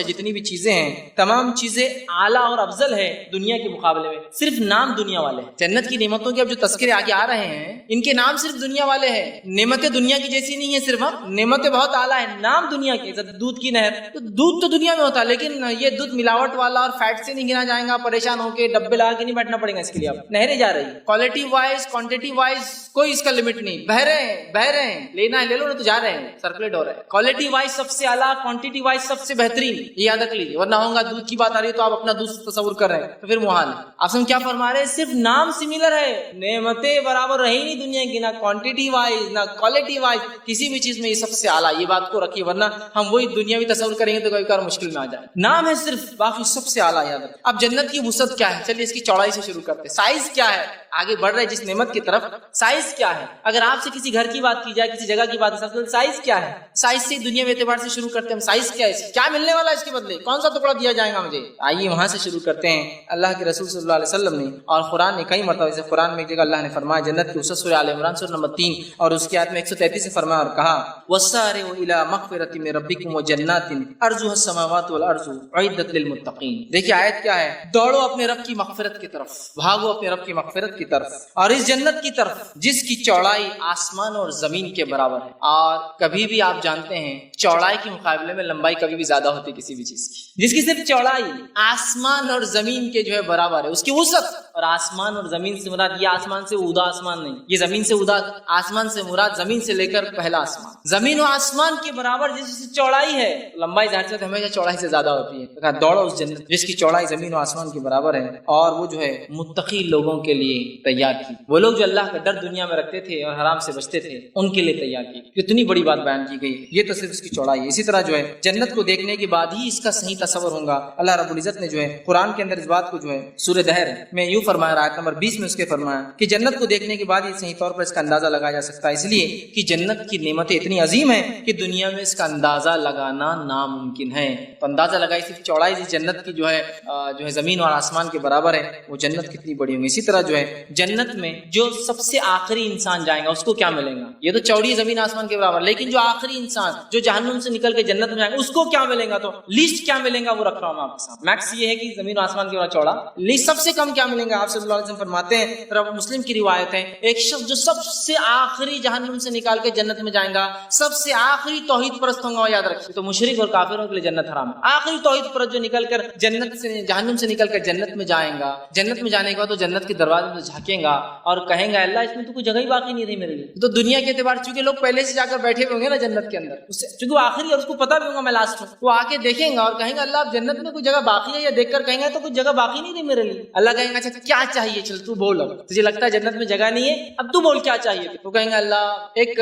جتنی بھی چیزیں ہیں، تمام چیزیں اعلیٰ اور افضل ہے دنیا کے مقابلے میں. صرف نام دنیا والے ہیں. جنت کی نعمتوں کے اب جو تذکرے آگے آ رہے ہیں ان کے نام صرف دنیا والے ہیں. نعمتیں دنیا کی جیسی نہیں ہے، صرف نعمتیں بہت اعلیٰ ہیں، نام دنیا کے. دودھ کی نہر، تو دودھ تو دنیا میں ہوتا ہے لیکن یہ دودھ ملاوٹ والا اور فیٹ سے نہیں گنا جائے گا، پریشان ہو کے ڈبے لگا کے نہیں بیٹھنا پڑے گا اس کے لیے. آپ نہریں جا رہی ہیں، کوالٹی وائز کوانٹٹی وائز کوئی اس کا لمٹ نہیں. بہ رہے ہیں، لینا ہے لے لو، نہ تو جا رہے ہیں، سرکولیٹ ہو رہا ہے. کوالٹی وائز سب سے اعلیٰ، کوانٹٹی وائز سب سے بہترین، یہ یاد رکھ لیجیے. ورنہ ہوگا دودھ کی بات آ رہی ہے تو آپ اپنا دودھ تصور کر رہے ہیں تو پھر محال ہے. آپ سے کیا فرما رہے ہیں؟ صرف نام سملر ہے، نعمتیں برابر رہی نہیں دنیا کی، نہ کوانٹٹی وائز نہ کوالٹی وائز کسی بھی چیز میں یہ سب سے اعلیٰ. یہ بات کو رکھیے ورنہ ہم وہی دنیاوی تصور کریں گے تو کوئی کار مشکل میں آ جائے. نام ہے صرف، باقی سب سے اعلیٰ یاد رکھیں. اب جنت کی وسعت کیا ہے؟ چلیے اس کی چوڑائی سے شروع کرتے ہیں. سائز کیا ہے؟ آگے بڑھ رہے جس نعمت کی طرف، سائز کیا ہے؟ اگر آپ سے کسی گھر کی بات کی جائے، کسی جگہ کی بات کی جائے، سائز کیا ہے؟ سائز سے دنیا میں اعتبار سے شروع کرتے ہیں. سائز کیا ہے؟ کیا ملنے والا ہے اس کے بدلے؟ کون سا ٹکڑا دیا جائے گا مجھے؟ آئیے وہاں سے شروع کرتے ہیں. اللہ کے رسول صلی اللہ علیہ وسلم نے اور قرآن نے کئی مرتبہ، جیسے قرآن میں ایک جگہ اللہ نے فرمایا جنت کی وسعت، سورہ آل عمران سورہ نمبر 3 اور اس کی آیت میں 133 سے فرمایا اور کہا وَسَارِعُوا إِلَىٰ مَغْفِرَةٍ مِّن رَّبِّكُمْ وَجَنَّاتٍ أَرْضُهَا السَّمَاوَاتُ وَالْأَرْضُ أُعِدَّتْ لِلْمُتَّقِينَ. دیکھیے آیت کیا ہے؟ دوڑو اپنے رب کی مغفرت کی طرف، بھاگو اپنے رب کی مغفرت کی طرف اور اس جنت کی طرف جس کی چوڑائی آسمان اور زمین کے برابر ہے. اور کبھی بھی آپ جانتے ہیں چوڑائی کے مقابلے میں لمبائی کبھی بھی زیادہ ہوتی کسی بھی چیز کی. جس کی صرف چوڑائی آسمان اور زمین کے جو ہے برابر ہے، اس کی وسعت. اور آسمان اور زمین سے مراد یہ آسمان سے اودا آسمان نہیں، یہ زمین سے اودا آسمان سے مراد زمین سے لے کر پہلا آسمان، زمین و آسمان کے برابر جس کی چوڑائی ہے. لمبائی ظاہر سے ہمیشہ چوڑائی سے زیادہ ہوتی ہے. کہا دوڑو اس جنت جس کی چوڑائی زمین و آسمان کے برابر ہے اور وہ جو ہے متقی لوگوں کے لیے تیار کی. وہ لوگ جو اللہ کا ڈر دنیا میں رکھتے تھے اور حرام سے بچتے تھے ان کے لیے تیار کی. کتنی بڑی بات بیان کی گئی. یہ تو صرف اس کی چوڑائی ہے. اسی طرح جو ہے جنت کو دیکھنے کے بعد ہی اس کا صحیح تصور ہوگا. اللہ رب العزت نے جو ہے قرآن کے اندر اس بات کو جو ہے سورہ دہر میں یوں فرمایا، آیت نمبر 20 میں اس کے فرمایا کہ جنت کو دیکھنے کے بعد ہی صحیح طور پر اس کا اندازہ لگایا جا سکتا ہے، اس لیے کہ جنت کی نعمتیں اتنی عظیم ہیں کہ دنیا میں اس کا اندازہ لگانا ناممکن ہے. تو اندازہ لگائی صرف چوڑائی اس جنت کی جو ہے زمین اور آسمان کے برابر ہے، وہ جنت کتنی بڑی ہوگی. اسی طرح جو ہے جنت میں جو سب سے آخری انسان جائے گا اس کو کیا ملے گا؟ یہ تو چوڑی زمین آسمان کے برابر، لیکن جو آخری انسان جو جہنم سے نکل کے جنت میں جائے گا اس کو کیا ملے گا؟ تو لیسٹ کیا ملے گا وہ رکھ رہا ہوں آپ کے ساتھ. میکس یہ ہے کہ زمین و آسمان کے برابر چوڑا، لیسٹ سب سے کم کیا ملے گا؟ آپ صلی اللہ علیہ وسلم فرماتے ہیں، رب مسلم کی روایت ہے، ایک شخص جو سب سے آخری جہنم سے نکال کے جنت میں جائے گا، سب سے آخری توحید پرست ہوں گا. یاد رکھیے تو مشرک اور کافروں کے لیے جنت حرام ہے. آخری توحید پرست جو نکل کر جنت سے جہنم سے نکل کر جنت میں جائیں گا، جنت میں جانے کے بعد تو جنت کے دروازے میں جھانکیں گا اور کہیں گا اللہ اس میں تو کوئی جگہ ہی باقی نہیں رہی میرے لیے. تو دنیا کے اعتبار چونکہ لوگ پہلے سے جا کر بیٹھے ہوئے ہوں گے نا جنت کے اندر، چونکہ وہ آخری اور اس کو پتا بھی ہوگا میں لاسٹ ہوں، وہ آ کے دیکھیں گا اور کہیں گا اللہ اب جنت میں کوئی جگہ باقی ہے؟ یا دیکھ کر کہیں گا تو کوئی جگہ باقی نہیں رہی میرے لیے. اللہ کہیں گا اچھا کیا چاہیے، چل تو بول، اب تجھے لگتا ہے جنت میں جگہ نہیں ہے، اب تو بول کیا چاہیے. تو کہیں گا اللہ ایک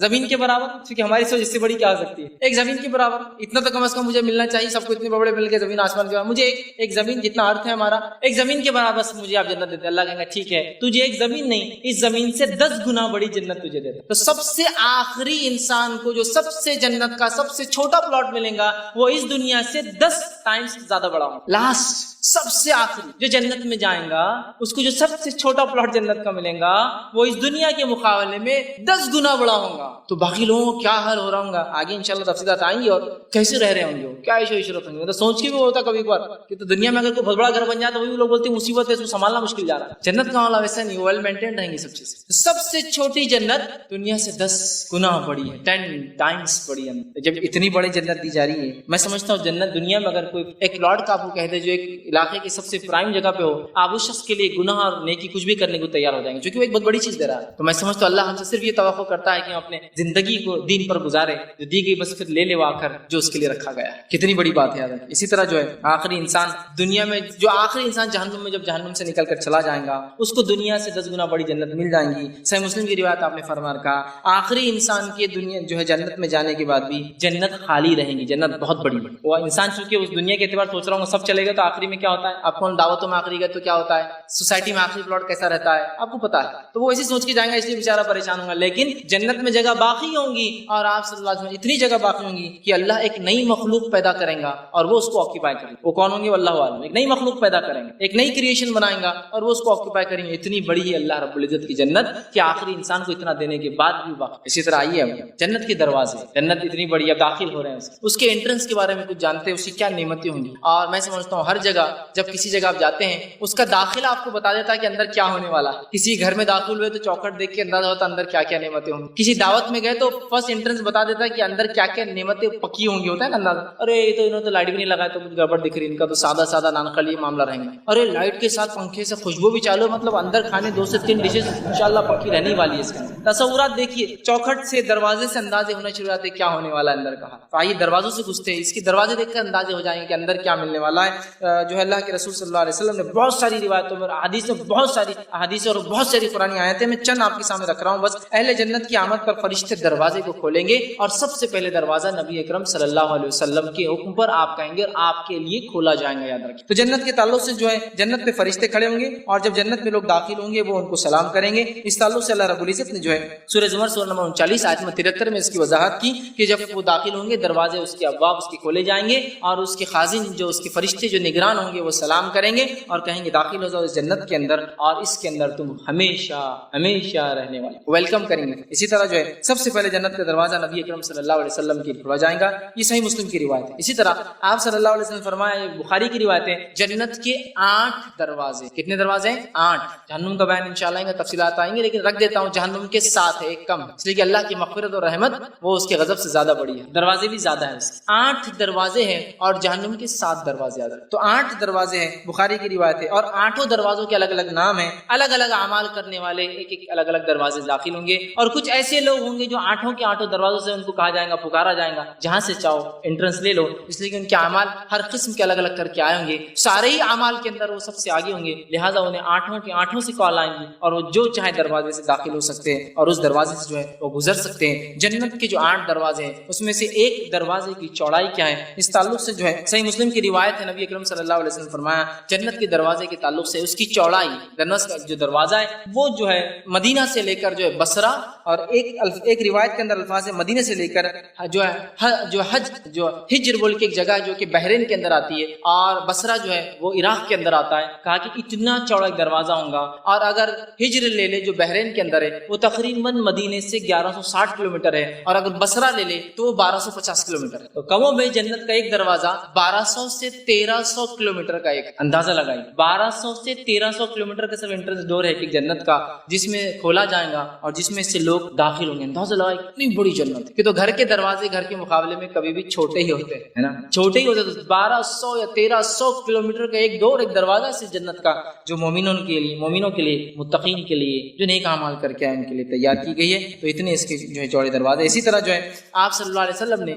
زمین کے برابر، کیونکہ ہماری سوچ اس سے بڑی کیا ہو سکتی ہے، ایک زمین کے برابر اتنا تو کم از کم مجھے ملنا چاہیے. سب کو اتنے بڑے مل کے زمین آسمان کے برابر، مجھے ایک زمین جتنا ارتھ ہے ہمارا، ایک زمین کے برابر مجھے آپ جنت دیتے. اللہ کہیں گا ٹھیک ہے تجھے ایک زمین نہیں، اس زمین سے 10 گنا بڑی جنت تجھے دیتے. تو سب سے آخری انسان کو جو سب سے جنت کا سب سے چھوٹا پلاٹ ملے گا وہ اس دنیا سے 10 ٹائمز زیادہ بڑا ہوگا. لاسٹ سب سے آخری جو جنت میں جائیں گا اس کو جو سب سے چھوٹا پلاٹ جنت کا ملے گا وہ اس دنیا کے مقابلے میں 10 گنا بڑا ہوگا. تو باقی لوگوں کو کیا حال ہو رہا ہوگا آگے انشاءاللہ تفصیلات آئیں گی اور کیسے رہ رہے ہوں گے، کیا عیش و عشرت ہوں گے. تو سوچ کے بھی ہوتا کبھی کبھار کہ تو دنیا میں اگر کوئی بہت بڑا گھر بن جائے تو وہی لوگ بولتے ہیں مصیبت ہے، اس کو سنبھالنا مشکل جا رہا ہے. جنت کا معاملہ ویسا نہیں، ویل مینٹینڈ رہیں گی سب چیزیں. سب سے چھوٹی جنت دنیا سے 10 گنا بڑی ہے، 10 ٹائمز بڑی ہے. جب اتنی بڑی جنت دی جا رہی ہے، میں سمجھتا ہوں جنت دنیا میں اگر کوئی ایک پلاٹ کا آپ کو کہہ دے جو علاقے کی سب سے پرائم جگہ پہ ہو، آپ اس شخص کے لیے گناہ اور نیکی کچھ بھی کرنے کو تیار ہو جائیں گے، کیونکہ وہ ایک بہت بڑی چیز دے رہا ہے۔ تو میں سمجھتا ہوں اللہ ہم سے صرف یہ توقع کرتا ہے کہ ہم اپنے زندگی کو دین پر گزارے، جو دی گئی بس پھر لے لے وہ آ کر جو اس کے لیے رکھا گیا ہے۔ کتنی بڑی بات ہے یاد ہے۔ اسی طرح جو ہے آخری انسان دنیا میں، جو آخری انسان جہنم میں جب جہنم سے نکل کر چلا جائے گا، اس کو دنیا سے 10 گنا بڑی جنت مل جائیں گی۔ صحیح مسلم کی روایت آپ نے فرما رکھا، آخری انسان کے دنیا جو ہے جنت میں جانے کے بعد بھی جنت خالی رہیں گی، جنت بہت بڑی بڑی۔ وہ انسان چونکہ اس دنیا کے اعتبار سوچ رہا ہوں سب چلے گا، تو آخری میں کیا ہوتا ہے؟ آپ کون دعوتوں میں آخری گئے تو کیا ہوتا ہے؟ سوسائٹی میں آخری پلاٹ کیسا رہتا ہے آپ کو پتا ہے، تو وہ ایسی سوچ کے جائیں گا، اس لیے بیچارہ پریشان ہوگا۔ لیکن جنت میں جگہ باقی ہوں گی، اور آپ صلی اللہ علیہ وسلم اتنی جگہ باقی ہوں گی کہ اللہ ایک نئی مخلوق پیدا کریں گا اور وہ اس کو آکیپائی کریں گے۔ وہ کون ہوں گے؟ واللہ عالم۔ ایک نئی مخلوق پیدا کریں گے، ایک نئی کریشن بنائیں گا اور وہ اس کو آکیپائی کریں گے۔ اتنی بڑی ہے اللہ رب العزت کی جنت کہ آخری انسان کو اتنا دینے کے بعد بھی باقی۔ اسی طرح آئیے ہم جنت کے دروازے، جنت اتنی بڑی ہے، داخل ہو رہے ہیں اس کے انٹرنس کے بارے میں کچھ جانتے ہیں، اس کی کیا نعمتیں ہوں گی؟ اور میں سمجھتا ہوں ہر جگہ جب کسی جگہ آپ جاتے ہیں اس کا داخلہ آپ کو بتا دیتا ہے کہ اندر کیا ہونے والا ہے۔ کسی گھر میں داخل ہوئے تو چوکھٹ دیکھ کے اندازہ ہوتا ہے اندر کیا کیا نعمتیں ہوں گی۔ کسی دعوت میں گئے تو فرسٹ انٹرنس بتا دیتا ہے کہ اندر کیا کیا نعمتیں پکی ہوں گی، ہوتا ہے نا اندازہ۔ ارے یہ تو انہوں نے لائٹ بھی نہیں لگایا تو کچھ گڑبڑ دکھ رہی، ان کا تو سادہ سادہ نانخلی معاملہ رہیں گا۔ ارے لائٹ کے ساتھ پنکھے سے خوشبو بھی چالو، مطلب اندر کھانے 2 سے 3 ڈشز انشاءاللہ پکی رہنے والی ہے۔ اس کے تصورات دیکھیے، چوکھٹ سے دروازے سے اندازے ہونا شروع ہوتے کیا ہونے والا ہے اندر کا۔ تو آئیے دروازوں سے گھستے ہیں، اس کے دروازے دیکھ کر اندازے ہو جائیں گے کہ اندر کیا ملنے والا ہے۔ جو ہے اللہ کے رسول صلی اللہ علیہ وسلم نے بہت ساری روایتوں میں، احادیث میں، بہت ساری احادیث اور بہت ساری قرآن آیتیں میں چند آپ کے سامنے رکھ رہا ہوں بس۔ اہل جنت کی آمد پر فرشتے دروازے کو کھولیں گے اور سب سے پہلے دروازہ نبی اکرم صلی اللہ علیہ وسلم کے حکم پر آپ کہیں گے اور آپ کے لیے کھولا جائے گا، یاد رکھیں۔ تو جنت کے تعلق سے جو ہے جنت میں فرشتے کھڑے ہوں گے اور جب جنت میں لوگ داخل ہوں گے وہ ان کو سلام کریں گے۔ اس تعلق سے اللہ رب العزت نے جو ہے سورہ زمر سورہ نمبر 39 آیت نمبر 73 میں اس کی وضاحت کی کہ جب وہ داخل ہوں گے دروازے اس کے ابواب اس کے کھولے جائیں گے اور اس کے خازن جو اس کے فرشتے جو نگران ہوں گے وہ سلام کریں گے اور کہیں گے داخل ہو جاؤ اس جنت کے اندر اور اس کے اندر تم ہمیشہ ہمیشہ رہنے والے، ویلکم کریں گے۔ اسی طرح جو ہے سب سے پہلے جنت کا دروازہ نبی اکرم صلی اللہ علیہ وسلم کی کھولا جائے گا، یہ صحیح مسلم کی روایت ہے۔ اسی طرح آپ صلی اللہ علیہ وسلم فرمایا، بخاری کی روایت ہے، جنت کے 8 دروازے۔ کتنے دروازے ہیں؟ 8۔ جہنم کا بیان انشاءاللہ آئیں گے، تفصیلات آئیں گے، لیکن رکھ دیتا ہوں جہنم کے 7 ہے، ایک کم، اس لیے کہ اللہ کی مغفرت اور رحمت وہ اس کے غضب سے زیادہ بڑی ہے، دروازے بھی زیادہ ہیں اس کے۔ 8 دروازے ہیں اور جہنم کے 7 دروازے آتے ہیں، تو 8 دروازے ہیں، بخاری کی روایت ہے، اور 8 دروازوں کے الگ الگ نام ہیں، الگ الگ اعمال کرنے والے ایک ایک الگ الگ دروازے داخل ہوں گے، اور کچھ ایسے لوگ ہوں گے جو 8 کے 8 دروازوں سے ان کو کہا جائے گا، پکارا جائے گا جہاں سے چاہو انٹرنس لے لو، اس لیے کہ ان کے اعمال ہر قسم کے الگ الگ کر کے آئے ہوں گے، سارے ہی اعمال کے اندر وہ سب سے آگے ہوں گے، لہٰذا انہیں 8 کے 8 سے کال آئیں گی اور وہ جو چاہے دروازے سے داخل ہو سکتے ہیں اور اس دروازے سے جو ہے وہ گزر سکتے ہیں۔ جنت کے جو 8 دروازے ہیں اس میں سے ایک دروازے کی چوڑائی کیا ہے، اس تعلق سے جو ہے صحیح مسلم کی روایت ہے، نبی اکرم صلی اللہ علیہ وسلم فرمایا جنت کے دروازے کے تعلق سے اس کی چوڑائی، جنت کا جو دروازہ ہے وہ جو ہے مدینہ سے لے کر جو ہے بصرہ، اور ایک روایت کے اندر الفاظ ہے مدینہ سے لے کر جو ہے ہجر بول کے ایک جگہ ہے جو کہ بحرین کے اندر آتی ہے، اور بصرہ جو ہے وہ عراق کے اندر آتا ہے۔ کہا کہ اتنا چوڑا ایک دروازہ ہوگا، اور اگر ہجر لے لے جو بحرین کے اندر ہے وہ تقریباً مدینے سے 1160 کلومیٹر ہے، اور اگر بصرہ لے لے تو وہ 1250 کلومیٹر ہے۔ تو کموں میں جنت کا ایک دروازہ 1200 سے 1300 کلومیٹر کا، ایک اندازہ لگائی 1200 سے 1300 کلومیٹر کا صرف انٹرنس ڈور ہے کہ جنت کا، جس میں کھولا جائے گا اور جس میں سے لوگ داخل ہوں گے۔ اندازہ لگائی اتنی بڑی جنت کہ تو گھر کے دروازے گھر کے مقابلے میں کبھی بھی چھوٹے ہی ہوتے ہیں نا، چھوٹے ہی ہوتے، تو 1200 یا 1300 کلومیٹر کا ایک ڈور، ایک دروازہ سے جنت کا، جو مومنوں کے لیے متقین کے لیے جو نیک اعمال کر کے ان کے لیے تیار کی گئی ہے۔ تو اتنے اس کے جو ہے چوڑے دروازے۔ اسی طرح جو ہے آپ صلی اللہ علیہ وسلم نے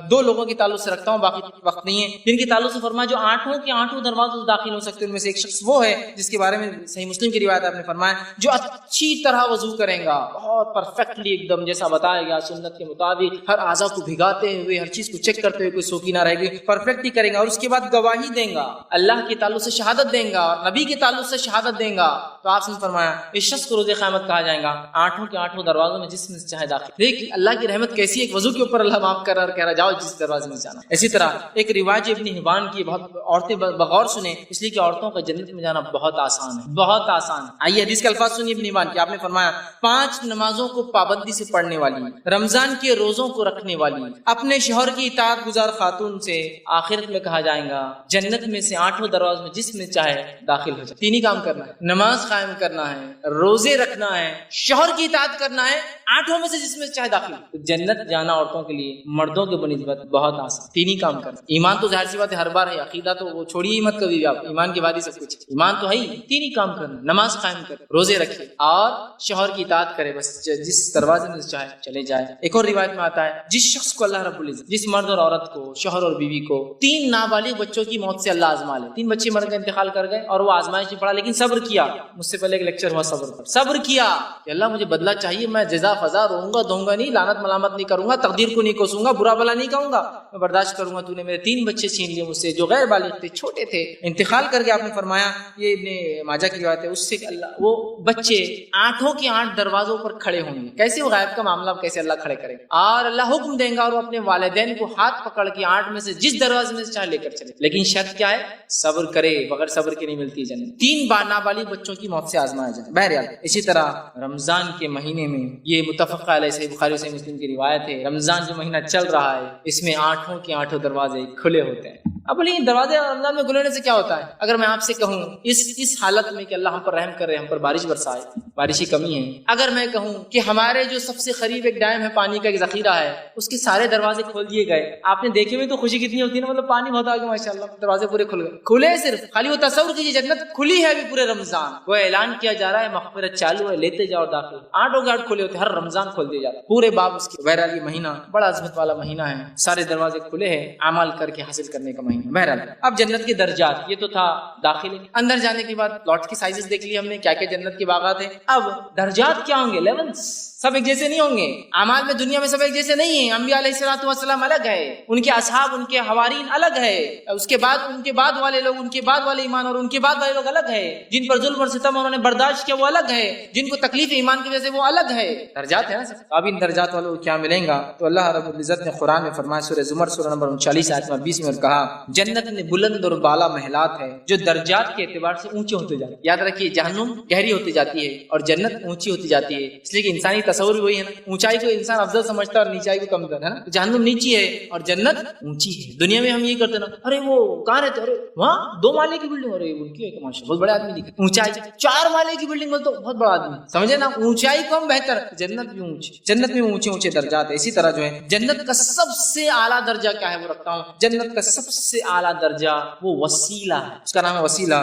2 لوگوں کے تعلق سے رکھتا ہوں، باقی وقت نہیں ہے، جن کے تعلق سے فرمایا جو 8 کے 8 دروازوں سے داخل ہو سکتے ہیں، ان میں سے ایک شخص وہ ہے جس کے بارے میں صحیح مسلم کی روایت آپ نے فرمایا جو اچھی طرح وضو کرے گا، بہت پرفیکٹلی ایک دم جیسا بتایا گیا سنت کے مطابق، ہر اعضاء کو بھگاتے ہوئے، ہر چیز کو چیک کرتے ہوئے، کوئی سوکی نہ رہے گی، پرفیکٹلی کرے گا، اور اس کے بعد گواہی دیں گا، اللہ کے تعلق سے شہادت دیں گا اور نبی کے تعلق سے شہادت دیں گا۔ تو آپ نے فرمایا اس شخص کو روز قیامت کہا جائے گا 8 کے 8 دروازوں میں جس میں سے چاہے داخل۔ دیکھیے اللہ کی رحمت کیسی ہے، ایک وضو کے اوپر اللہ معاف کر رہا، کہہ رہا جاؤ جس دروازے میں جانا۔ اسی طرح ایک روایت ابن حبان کی، بہت عورتیں بغور سنیں اس لیے کہ عورتوں کا جنت میں جانا بہت آسان ہے، بہت آسان۔ آئیے حدیث کے الفاظ سنیے ابن حبان کی، آپ نے فرمایا 5 نمازوں کو پابندی سے پڑھنے والی، رمضان کے روزوں کو رکھنے والی، اپنے شوہر کی اطاعت گزار خاتون سے آخرت میں کہا جائے گا جنت میں سے 8 دروازوں میں جس میں چاہے داخل ہو جائے۔ 3 ہی کام کرنا ہے، نماز قائم کرنا ہے، روزے رکھنا ہے، شوہر کی اطاعت کرنا ہے، 8 میں سے جس میں چاہے داخل۔ جنت جانا عورتوں کے لیے مردوں کے بنسبت بہت آسان، 3 ہی کام کرنا۔ ایمان تو ظاہر سی بات ہے ہر بار ہے، عقیدہ تو وہ چھوڑیے مت کبھی بھی آپ، ایمان کے بعد ہی سب کچھ، ایمان تو ہے ہی، تین ہی کام کرنا، نماز قائم کرے، روزے رکھے اور شوہر کی اطاعت کرے، بس جس دروازے میں چاہے چلے جائے۔ ایک اور روایت میں آتا ہے جس شخص کو اللہ رب العزت، جس مرد اور عورت کو، شوہر اور بیوی کو 3 نابالغ بچوں کی موت سے اللہ آزما لے، 3 بچے مر گئے، انتقال کر گئے اور وہ آزمائش میں پڑا لیکن صبر کیا، مجھ سے پہلے ایک لیکچر ہوا صبر پر، صبر کیا کہ اللہ مجھے بدلہ چاہیے، میں جزا فضا روں گا دوں گا نہیں، لعنت ملامت نہیں کروں گا، تقدیر کو نہیں کوسوں گا، برا بلا نہیں کہوں گا، میں برداشت کروں گا، تو نے میرے 3 بچے چھین لیے مجھ سے جو غیر بالغ تھے، چھوٹے تھے، انتقال کر کے آپ نے فرمایا، یہ ابن ماجہ کی روایت ہے، اس سے اللہ وہ بچے 8 کے 8 دروازوں پر کھڑے ہوں گے، کیسے وہ غائب کا معاملہ کیسے اللہ کھڑے کرے گا، اور اللہ حکم دیں گا اور وہ اپنے والدین کو ہاتھ پکڑ کے 8 میں سے جس دروازے میں سے چاہے لے کر چلے، لیکن شرط کیا ہے، صبر کرے، بغیر صبر کے نہیں ملتی جنت، 3 نابالغ بچوں کی موت سے آزمایا جائے۔ بہرحال اسی طرح رمضان کے مہینے میں، یہ متفق علیہ صحیح بخاری سے مسلم کی روایت ہے، رمضان جو مہینہ چل رہا ہے اس میں 8 کے 8 دروازے کھلے ہوتے ہیں۔ اب بولیں دروازے رمضان میں کھلنے سے کیا ہوتا ہے؟ اگر میں آپ سے کہوں اس حالت میں کہ اللہ ہم پر رحم کرے، ہم پر بارش برسائے، بارش کی کمی ہے، اگر میں کہوں کہ ہمارے جو سب سے قریب ایک ڈیم ہے، پانی کا ایک ذخیرہ ہے، اس کے سارے دروازے کھول دیے گئے، آپ نے دیکھے ہوئے تو خوشی کتنی ہوتی ہے نا، مطلب پانی بہت آ گیا ماشاءاللہ، دروازے پورے کھل گئے، کھلے صرف خالی وہ تصور کیجیے جنت کھلی ہے ابھی پورے رمضان، وہ اعلان کیا جا رہا ہے مغفرت چالو ہے، لیتے جاؤ داخل، 8 کے 8 کھلے ہوتے، ہر رمضان کھول دیے جاتے پورے باب اس کے۔ بہرحال یہ مہینہ بڑا عظمت والا مہینہ ہے، سارے دروازے کھلے ہیں اعمال کر کے حاصل کرنے کا مہینہ۔ بہرحال اب جنت کے درجات، یہ تو تھا داخلے، اندر جانے کے بعد پلاٹ کی سائزز دیکھ لی ہم نے، کیا کیا جنت کے باغات ہیں، اب درجات کیا ہوں گے، لیولز سب ایک جیسے نہیں ہوں گے، اعمال میں دنیا میں سب ایک جیسے نہیں ہیں، انبیاء علیہ الصلوۃ والسلام الگ ہے، ان کے اصحاب ان کے حوارین الگ ہے، اس کے بعد ان کے بعد والے لوگ، ان کے بعد والے ایمان اور ان کے بعد والے لوگ الگ ہے، جن پر ظلم اور ستم انہوں نے برداشت کیا وہ الگ ہے، جن کو تکلیف ایمان کی وجہ سے وہ الگ ہے، درجات ہیں نا سب۔ اب ان درجات والوں کو کیا ملیں گا، تو اللہ رب العزت نے قرآن میں فرمایا سورہ زمر سورہ نمبر 39 آیت نمبر 20 میں کہا جنت میں بلند اور بالا محلات ہے جو درجات کے اعتبار سے اونچے ہوتے جاتے ہیں۔ یاد رکھیے جہنم گہری ہوتی جاتی ہے اور جنت اونچی ہوتی جاتی ہے، اس لیے کہ انسانی تصور بھی وہی ہے نا، اونچائی کو انسان افضل سمجھتا ہے اور نیچائی کو کمتر، ہے نا، جہنم نیچی ہے اور جنت اونچی ہے۔ دنیا میں ہم یہ کرتے نا، ارے وہ کہاں رہتے، ارے وہاں 2 مالے کی بلڈنگ، ارے ان کی ماشاءاللہ بہت بڑے آدمی دکھے، اونچائی 4 مالے کی بلڈنگ بولے تو بہت بڑا آدمی، سمجھے نا، اونچائی کم بہتر، جنت بھی اونچی، جنت میں اونچے اونچے درجات ہے۔ اسی طرح جو ہے جنت کا سب سے اعلیٰ درجہ کیا ہے وہ رکھتا ہوں، جنت کا سب سے اعلیٰ درجہ وہ وسیلہ ہے، اس کا نام ہے وسیلہ،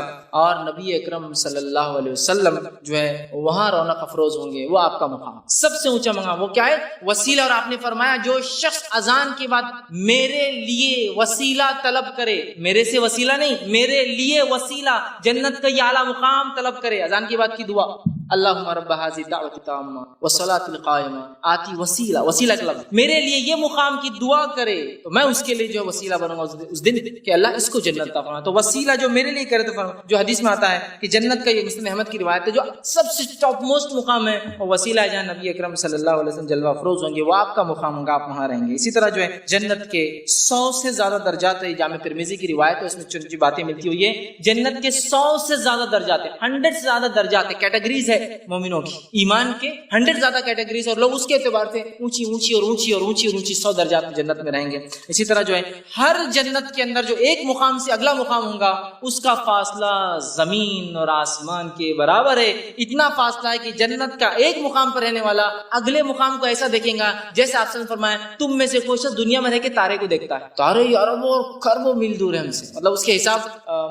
اور نبی اکرم صلی اللہ علیہ وسلم جو ہے وہاں رونق افروز ہوں گے، وہ آپ کا مقام سب سے اونچا مقام وہ کیا ہے، وسیلہ۔ اور آپ نے فرمایا جو شخص اذان کے بعد میرے لیے وسیلہ طلب کرے، میرے سے وسیلہ نہیں، میرے لیے وسیلہ، جنت کا یہ اعلیٰ مقام طلب کرے، اذان کے بعد کی دعا، اللہم رب هذه الدعوۃ التامہ والصلاۃ القائمہ آتی وسیلہ، وسیلہ کا لفظ، میرے لیے یہ مقام کی دعا کرے تو میں اس کے لیے جو وسیلہ بنوں گا اس دن کہ اللہ اس کو جنت عطا فرمائے، تو وسیلہ جو میرے لیے کرے تو فرمائے، جو حدیث میں آتا ہے کہ جنت کا یہ مسلم احمد کی روایت ہے جو سب سے ٹاپ موسٹ مقام ہے وہ وسیلہ ہے، جہاں نبی اکرم صلی اللہ علیہ وسلم جلوہ افروز ہوں گے، وہ آپ کا مقام ہوگا، آپ وہاں رہیں گے۔ اسی طرح جو ہے جنت کے 100 سے زیادہ درجات ہے، جامع ترمذی کی روایت ہے، اس میں چند باتیں ملتی ہوئی ہے، جنت کے 100 سے زیادہ درجات ہیں، 100 سے زیادہ درجات ہے، کیٹیگریز ہے مومنوں کی، ایمان کے 100 زیادہ کیٹیگریز، اور لوگ اس کے اعتبار سے اونچی اونچی اور اونچی اور اونچی اور اونچی 100 درجات میں جنت میں رہیں گے۔ اسی طرح جو ہے ہر جنت کے اندر جو ایک مقام سے اگلا مقام ہوگا اس کا فاصلہ زمین اور آسمان کے برابر ہے، اتنا فاصلہ ہے کہ جنت کا ایک مقام پر رہنے والا اگلے مقام کو ایسا دیکھیں گا جیسے آپ نے فرمایا تم میں سے کوئی شخص دنیا میں رہ کے تارے کو دیکھتا ہے، تارے اربوں اور خربوں میل دور ہے ہم سے، مطلب اس کے حساب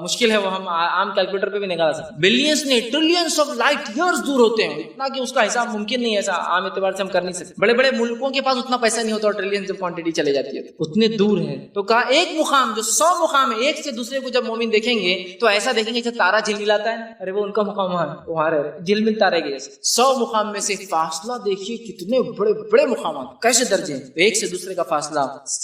مشکل ہے، وہ ہم عام کیلکولیٹر پہ بھی نکالا سکتے، بلینس نہیں ٹریلینس آف لائٹ ایئرز دور ہوتے ہیں، اتنا کہ اس کا حساب ممکن نہیں ہے، ایسا عام اعتبار سے ہم کر نہیں سکتے، بڑے بڑے ملکوں کے پاس اتنا پیسہ نہیں ہوتا اور ٹریلین سے کوانٹٹی چلے جاتی ہے، اتنے دور ہے، تو کہا ایک مقام جو 100 مقام ہے، ایک سے دوسرے کو جب مومن دیکھیں گے تو ایسا دیکھیں گے جیسے تارا جھل ملاتا ہے نا، ارے وہ ان کا مقام وہاں رہے جھل مل تارے گئے، 100 مقام میں سے فاصلہ دیکھیے کتنے بڑے بڑے مقامات، کیسے درجے ہیں، ایک سے دوسرے کا فاصلہ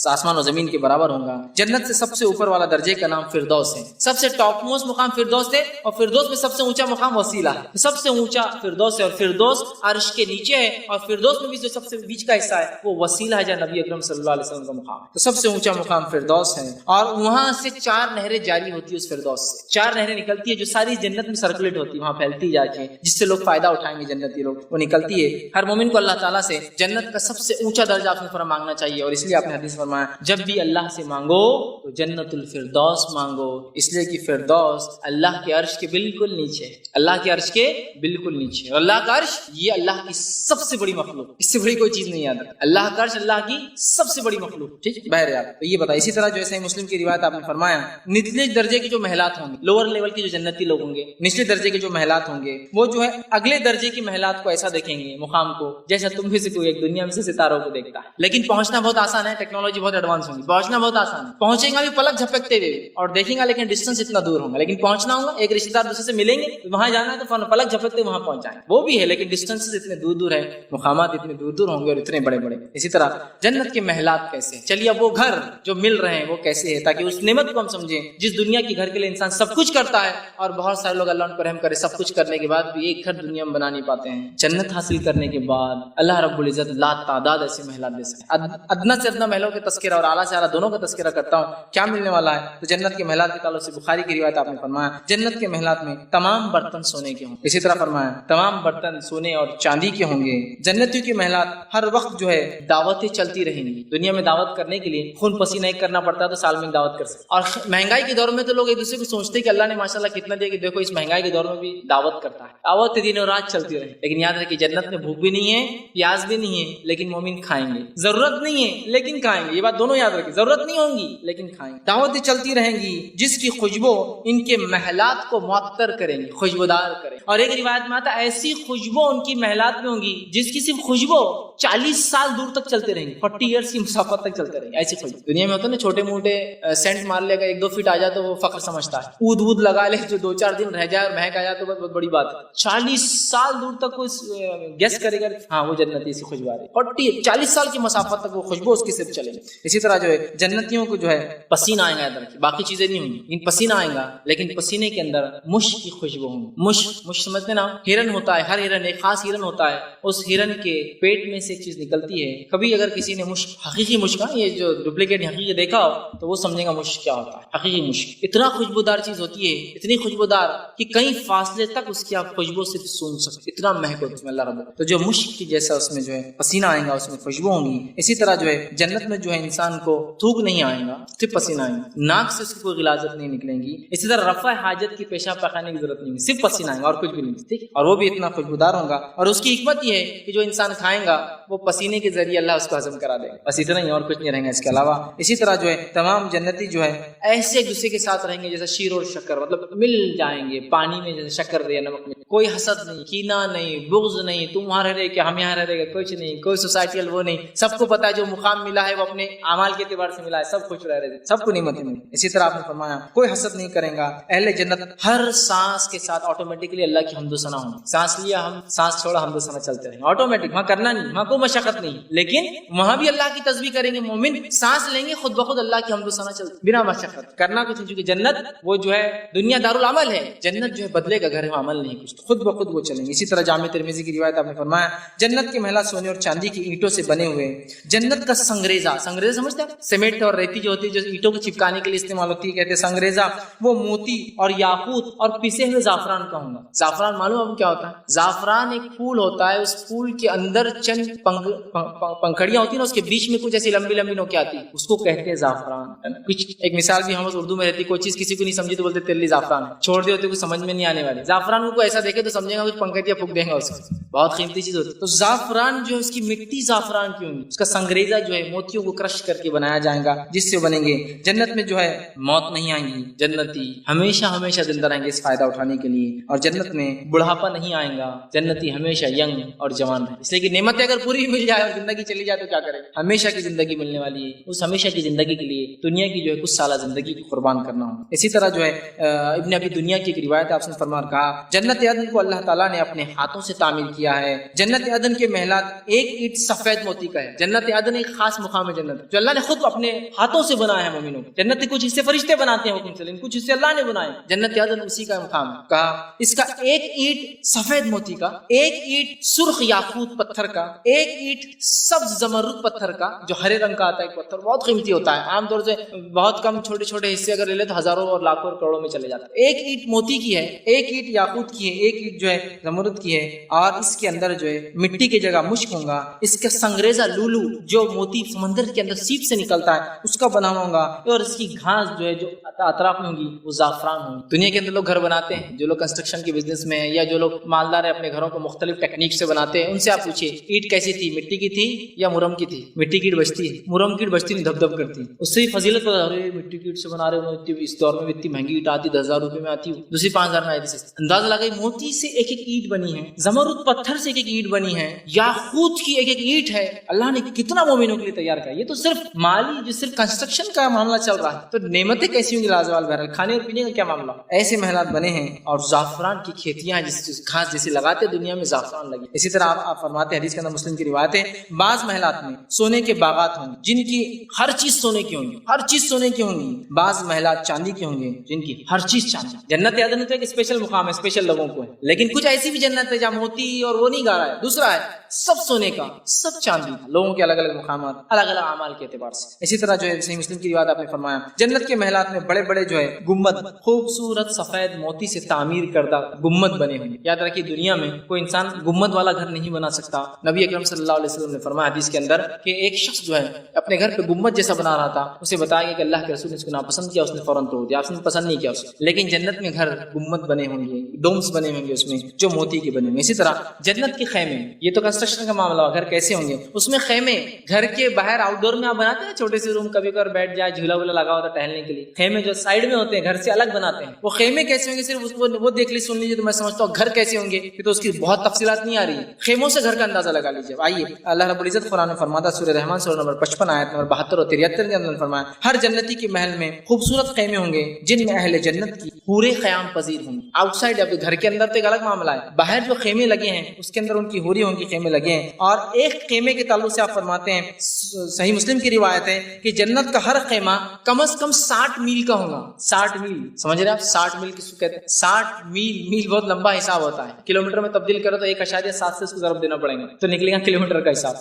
آسمان و زمین کے برابر ہوگا۔ جنت سے سب سے اوپر والا درجے کا نام فردوس ہے، سب سے ٹاپ موسٹ مقام فردوس ہے، اور فردوس میں سب سے اونچا مقام وسیلہ ہے، سب سے اونچا فردوس ہے، اور فردوس عرش کے نیچے ہے، اور فردوس میں بھی جو سب سے بیچ کا حصہ ہے وہ وسیلہ ہے جہاں نبی اکرم صلی اللہ علیہ وسلم کا مقام ہے، تو سب سے اونچا مقام فردوس ہے، اور وہاں سے 4 نہریں جاری ہوتی ہے، اس فردوس سے 4 نہریں نکلتی ہے جو ساری جنت میں سرکولیٹ ہوتی ہے، وہاں پھیلتی جا کے، جس سے لوگ فائدہ اٹھائیں گے جنتی لوگ، وہ نکلتی ہے۔ ہر مومن کو اللہ تعالیٰ سے جنت کا سب سے اونچا درجہ آپ نے مانگنا چاہیے، اور اس لیے آپ نے حدیث فرمایا جب بھی اللہ سے مانگو تو جنت الفردوس مانگو، اس لیے کہ فردوس اللہ کے عرش کے بالکل نیچے ہے، اللہ کے عرش کے بالکل بالکل نیچے. اور اللہ کا عرش یہ اللہ کی سب سے بڑی مخلوق, اس سے بڑی کوئی چیز نہیں یاد رکھ. اللہ کا عرش اللہ کی سب سے بڑی مخلوق. ٹھیک ہے بہرحال تو یہ بتا. اسی طرح جو ہے مسلم کی روایت آپ نے فرمایا نچلے درجے کے جو محلات ہوں گے, لوور لیول کے جو جنتی لوگ ہوں گے, نچلے درجے کے جو محلات ہوں گے, وہ جو ہے اگلے درجے کی محلات کو ایسا دیکھیں گے, مقام کو, جیسا تم بھی سے کوئی ایک دنیا میں سے ستاروں کو دیکھتا ہے. لیکن پہنچنا بہت آسان ہے, ٹیکنالوجی بہت ایڈوانس ہوگی, پہنچنا بہت آسان ہے. پہنچے گا بھی پلک جھپکتے ہوئے اور دیکھیں گا, لیکن ڈسٹینس اتنا دور ہوگا. لیکن پہنچنا ہوگا, ایک رشتے دار دوسرے سے ملیں گے, وہاں جانا ہے تو پلک جھپکتے وہاں پہنچ جائیں. وہ بھی ہے لیکن ڈسٹینس اتنے دور دور ہے, مقامات اتنے دور دور ہوں گے اور اتنے بڑے بڑے. اسی طرح جنت کے محلات کیسے, چلیے اب وہ گھر جو مل رہے ہیں وہ کیسے ہے, تاکہ اس نعمت کو ہم سمجھیں جس دنیا کی گھر کے لیے انسان سب کچھ کرتا ہے. اور بہت سارے لوگ اللہ ان پر رحم کرے, سب کچھ کرنے کے بعد بھی ایک گھر دنیا میں بنا نہیں پاتے ہیں. جنت حاصل کرنے کے بعد اللہ رب العزت لا تعداد ایسے محلات دے سکتے. ادنا سے ادنا محلوں کے تذکرہ اور اعلیٰ سے اعلیٰ دونوں کا تذکرہ کرتا ہوں, کیا ملنے والا ہے. تو جنت کے محلات کے تعلق سے بخاری کی روایت آپ نے فرمایا جنت کے محلات میں تمام برتن سونے کے ہوں گے. اسی طرح فرمایا تمام برتن سونے اور چاندی کے ہوں گے. جنتیوں کے محلات ہر وقت جو ہے دعوتیں چلتی رہیں گی. دنیا میں دعوت کرنے کے لیے خون پسینہ ایک کرنا پڑتا ہے تو سال میں دعوت کر سکتے. اور مہنگائی کے دور میں تو لوگ ایک دوسرے کو سوچتے کہ اللہ نے ماشاءاللہ کتنا دیا کہ دیکھو اس مہنگائی کے دور میں بھی دعوت کرتا ہے. دعوت دن اور رات چلتی رہے. لیکن یاد رکھیے جنت میں بھوک بھی نہیں ہے, پیاس بھی نہیں ہے, لیکن مومن کھائیں گے. ضرورت نہیں ہے لیکن کھائیں گے. یہ بات دونوں یاد رکھیے, ضرورت نہیں ہوگی لیکن کھائیں گے. دعوتیں چلتی رہیں گی جس کی خوشبو ان کے محلات کو معطر کریں گی, خوشبودار کریں. اور ایک روایت میں آتا ایسی خوشبو ان کی محلات میں ہوگی جس کی صرف خوشبو 40 سال دور تک چلتے رہیں گے, 40 ایئرس کی مسافت تک چلتے رہیں گے. ایسی خوشبو دنیا میں ہوتا ہے نا, چھوٹے موٹے سینٹ مار لے گا, 1-2 فٹ آ جائے تو وہ فخر سمجھتا ہے. اود لگا لے جو 2-4 دن رہ جائے اور مہک آ جائے تو بہت بڑی بات ہے. 40 سال دور تک کوئی گیس کرے گا ہاں وہ جنتی سی خوشبو آ رہی ہے. 40 سال کی مسافت تک وہ خوشبو اس کی صرف چلے گی. اسی طرح جو ہے جنتیوں کو جو ہے پسینہ آئے گا, ادھر باقی چیزیں نہیں ہوں گی, لیکن پسینہ آئے گا. لیکن پسینے کے اندر مشک کی خوشبو ہوگی. مشک سمجھتے نا, ہرن ہوتا ہے, ہر ہرن ایک خاص ہرن ہوتا ہے, اس ہرن کے پیٹ میں سے ایک چیز نکلتی ہے. کبھی اگر کسی نے مشک, حقیقی مشک, یہ جو ڈپلیکیٹ حقیقی دیکھا ہو تو وہ سمجھے گا مشک کیا ہوتا ہے. حقیقی مشک اتنا خوشبودار چیز ہوتی ہے, اتنی خوشبودار کہ کئی فاصلے تک اس کی آپ خوشبو صرف سون سکتے, اتنا مہک ہوتی ہے اللہ رب. تو جو مشک کی جیسا اس میں جو ہے پسینہ آئے گا, اس میں خوشبو ہوں گی. اسی طرح جو ہے جنت میں جو ہے انسان کو تھوک نہیں آئے گا, صرف پسینہ آئے گا. ناک سے اس کی کوئی غلاظت نہیں نکلیں گی. اسی طرح رفع حاجت کی پیشاب پخانے کی ضرورت نہیں ہے, صرف پسینہ آئے گا اور کچھ بھی نہیں. ٹھیک, اور وہ بھی اتنا خوشبودار ہوگا. اور اس کی حکمت یہ ہے کہ جو انسان کھائے گا وہ پسینے کے ذریعے اللہ اس کو ہضم کرا دے گا, بس اتنا ہی, اور کچھ نہیں رہیں گا اس کے علاوہ. اسی طرح جو ہے تمام جنتی جو ہے ایسے ایک دوسرے کے ساتھ رہیں گے جیسے شیر اور شکر, مطلب مل جائیں گے پانی میں جیسے شکر یا نمک میں. کوئی حسد نہیں, کینہ نہیں, بغض نہیں, تم وہاں رہ رہے کہ ہم یہاں رہ رہے گا, کچھ نہیں. کوئی سوسائٹیل وہ نہیں, سب کو پتا ہے جو مقام ملا ہے وہ اپنے اعمال کے اعتبار سے ملا ہے, سب خوش رہ رہے, سب کو نعمت ملی. اسی طرح آپ نے فرمایا کوئی حسد نہیں کرے گا. اہل جنت ہر سانس کے ساتھ آٹومیٹکلی اللہ کی حمد و ثنا ہوگی. سانس لیا ہم, سانس چھوڑا حمد و ثنا چلتے رہیں گے آٹومیٹک, وہاں کرنا نہیں, وہاں کوئی مشقت نہیں, لیکن وہاں بھی اللہ کی تسبیح کریں گے. مومن سانس لیں گے خود بخود اللہ کی حمد و ثنا چلتے بنا مشقت, کرنا کچھ نہیں. چونکہ جنت وہ جو ہے دنیا دارالعمل ہے, جنت جو ہے بدلے کا گھر ہے, عمل نہیں کچھ, خود بخود وہ چلیں گے. اسی طرح جامع ترمذی کی روایت آپ نے فرمایا جنت کے محلات سونے اور چاندی کی اینٹوں سے بنے ہوئے. جنت کا سنگریزہ, سنگریزہ سمجھتے ہیں, سیمنٹ اور ریتی جو ہوتی ہے جو اینٹوں کو چپکانے کے لیے استعمال ہوتی ہے, کہتے ہیں سنگریزہ, وہ موتی اور یاقوت اور پیسے ہوئے زعفران کا ہوگا. زعفران معلوم کیا ہوتا ہے؟ زعفران ایک پھول ہوتا ہے, اس پھول کے اندر چند پنکھڑیاں ہوتی ہیں, اس کے بیچ میں کچھ ایسی لمبی لمبی نوکیں آتی ہیں, اس کو کہتے ہیں زعفران. کچھ ایک مثال بھی ہم اردو میں رہتی, کوئی چیز کسی کو نہیں سمجھی تو بولتے تیلی زعفران ہے, چھوڑ دے ہوتے کچھ سمجھ میں نہیں آنے والی. زعفران کو ایسا دیکھے تو سمجھے گا کچھ پنکھڑیاں پھونک دیں گا, اس کو بہت قیمتی چیز ہوتی ہے. تو زعفران جو ہے اس کی مٹی زعفران کی ہوگی, اس کا سنگریزہ جو ہے موتیوں کو کرش کر کے بنایا جائے گا, جس سے بنیں گے. جنت میں جو ہے موت نہیں آئیں گی, جنتی ہمیشہ ہمیشہ زندہ رہیں گے اس فائدہ اٹھانے کے لیے. اور جنت میں بڑھاپا نہیں آئے گا, جنتی ہمیشہ ینگ اور جوان رہے. اس لیے کہ نعمتیں اگر پوری مل جائے اور زندگی چلی جائے تو کیا کرے, ہمیشہ کی زندگی ملنے والی ہے. اس ہمیشہ کی زندگی کے لیے دنیا کی جو ہے کچھ سالہ زندگی کو قربان کرنا ہو. اسی طرح جو ہے ابن ابی دنیا کی ایک روایت آپ نے فرما کہا جنت عدن کو اللہ تعالیٰ نے اپنے ہاتھوں سے تعمیر کیا ہے. جنت عدن کے محلات ایک اینٹ سفید موتی کا ہے. جنت عدن ایک خاص مقام ہے جنت جو اللہ نے خود اپنے ہاتھوں سے بنایا ہے مومنوں کو. جنت کے کچھ حصے فرشتے بناتے ہیں حکم سے, لیکن کچھ حصے اللہ نے بنائے. جنت عدن اسی کا مقام ہے. کہا اس کا ایک اینٹ سفید موتی کا, ایک اینٹ سرخ یاقوت پتھر کا, ایک اینٹ سبز زمرد پتھر کا جو ہرے رنگ کا آتا ہے. ایک پتھر بہت قیمتی ہوتا ہے, عام طور سے بہت کم چھوٹے چھوٹے حصے اگر لے لے تو ہزاروں اور لاکھوں اور کروڑوں میں چلے جاتا ہے. ایک اینٹ موتی کی ہے, ایک اینٹ یاقوت کی ہے, ایک اینٹ جو ہے زمرد کی ہے اور اس کے اندر جو ہے مٹی کی جگہ مشک ہوں گا، اس کا سنگریزہ لولو جو موتی سمندر کے اندر سیپ سے نکلتا ہے اس کا بنا ہوں گا، اور اس کی گھاس جو ہے جو اطراف میں ہوں گی وہ زعفران ہوں گی۔ دنیا کے اندر لوگ گھر بناتے ہیں، جو لوگ کنسٹرکشن کے بزنس میں ہیں یا جو لوگ مالدار ہیں اپنے گھروں کو مختلف ٹیکنیک سے بناتے ہیں، ان سے آپ پوچھیے اینٹ کیسی تھی، مٹی کی تھی یا مرم کی تھی؟ مٹی کی اینٹ بچتی ہے، مرم کی اینٹ بچتی نہیں، دھب دھب کرتی ہے۔ اس سے فضیلت بتا رہے ہیں مٹی کی اینٹ سے بنا رہے ہیں، اس دور میں اتنی مہنگی اینٹ آتی 10,000 روپے میں آتی، دوسری 5,000 میں آتی۔ اندازہ لگائی موتی سے ایک ایک اینٹ بنی ہے، زمرد پتھر سے ایک ایک اینٹ بنی ہے، یاقوت کی ایک ایک اینٹ ہے۔ اللہ نے کتنا مومنوں کے لیے تیار کیا۔ یہ تو صرف مالی جو صرف کنسٹرکشن کا معاملہ چل رہا ہے، تو نعمتیں کیسی ہوں گی لازوال بہرحال، کھانے اور پینے کا کیا معاملہ؟ ایسے محلات بنے ہیں، اور زعفران کی کھیتیاں جس گھاس جیسے لگاتے دنیا میں زعفران لگی۔ اسی طرح آپ فرماتے ہیں، حدیث کے اندر مسلم کی روایت ہے، بعض محلات میں سونے کے باغات ہوں گے جن کی ہر چیز سونے کی ہوں گی، ہر چیز سونے کی ہوں گی، بعض محلات چاندی کے ہوں گے جن کی ہر چیز چاندی۔ جنت یاد نہیں ہے کہ اسپیشل مقام ہے، اسپیشل لوگوں کو ہے، لیکن کچھ ایسی بھی جنت ہے جہاں موتی اور وہ نہیں گا رہا ہے، دوسرا ہے سب سونے کا، سب چاندی، لوگوں کے الگ الگ مقامات، الگ الگ اعمال کے اعتبار سے۔ اسی طرح جو ہے صحیح مسلم کی روایت آپ نے فرمایا، جنت کے محلات میں بڑے بڑے جو ہے گنبد، خوبصورت سفید موتی سے تعمیر کردہ گنبد بنے ہوئے۔ یاد رکھیے دنیا میں کوئی انسان گنبد والا گھر نہیں بنا سکتا۔ نبی اکرم صلی اللہ علیہ وسلم نے فرمایا حدیث کے اندر کہ ایک شخص جو ہے اپنے گھر پہ گنبد جیسا بنا رہا تھا، اسے بتایا گیا کہ اللہ کے رسول نے اس کو ناپسند کیا، اس نے فوراً توڑ دیا، اس نے پسند نہیں کیا اسے۔ لیکن جنت میں گھر گنبد بنے ہوں گے، ڈومس بنے ہوں گے اس میں جو موتی کے بنے ہوں گے۔ اسی طرح جنت کے خیمے، یہ تو کنسٹرکشن کا معاملہ، گھر کیسے ہوں گے، اس میں خیمے گھر کے باہر آؤٹ ڈور میں آپ بناتے ہیں چھوٹے سے روم، کبھی کبھار بیٹھ جائے، جھولا وولا لگا ہوتا ہے ٹہلنے کے لیے، خیمے جو سائڈ میں ہوتے ہیں گھر سے الگ بناتے ہیں، وہ خیمے کیسے ہوں گے صرف وہ دیکھ لیجیے، سن لیجیے تو میں سمجھتا ہوں گھر کیسے ہوں گے، یہ تو اس کی بہت تفصیلات نہیں آ رہی ہے، خیموں سے گھر کا اندازہ لگا لیجیے۔ آئیے اللہ رب العزت قرآن میں فرماتا، سورہ رحمان سورہ نمبر 55 آیت نمبر 72 اور 73 کے اندر فرمایا، ہر جنتی کے محل میں خوبصورت خیمے ہوں گے جن میں اہل جنت کی حوریں قیام پذیر ہوں گی۔ آؤٹ سائڈ اب گھر کے اندر تو ایک الگ معاملہ ہے، باہر جو خیمے لگے ہیں اس کے اندر ان کی حوری ہوں گی، خیمے لگے ہیں۔ اور ایک خیمے کے تعلق سے آپ فرماتے ہیں، صحیح مسلم کی روایت ہے کہ جنت کا ہر خیمہ کم از کم 60 میل کا ہوگا۔ 60 میل سمجھ رہے ہیں آپ؟ 60 میل کس کو کہتے ہیں؟ 60 میل بہت لمبا حساب ہوتا ہے، کلومیٹر میں تبدیل کرو تو 1.7 سے اس کو ضرب دینا پڑے گا تو نکلے گا کلومیٹر کا حساب،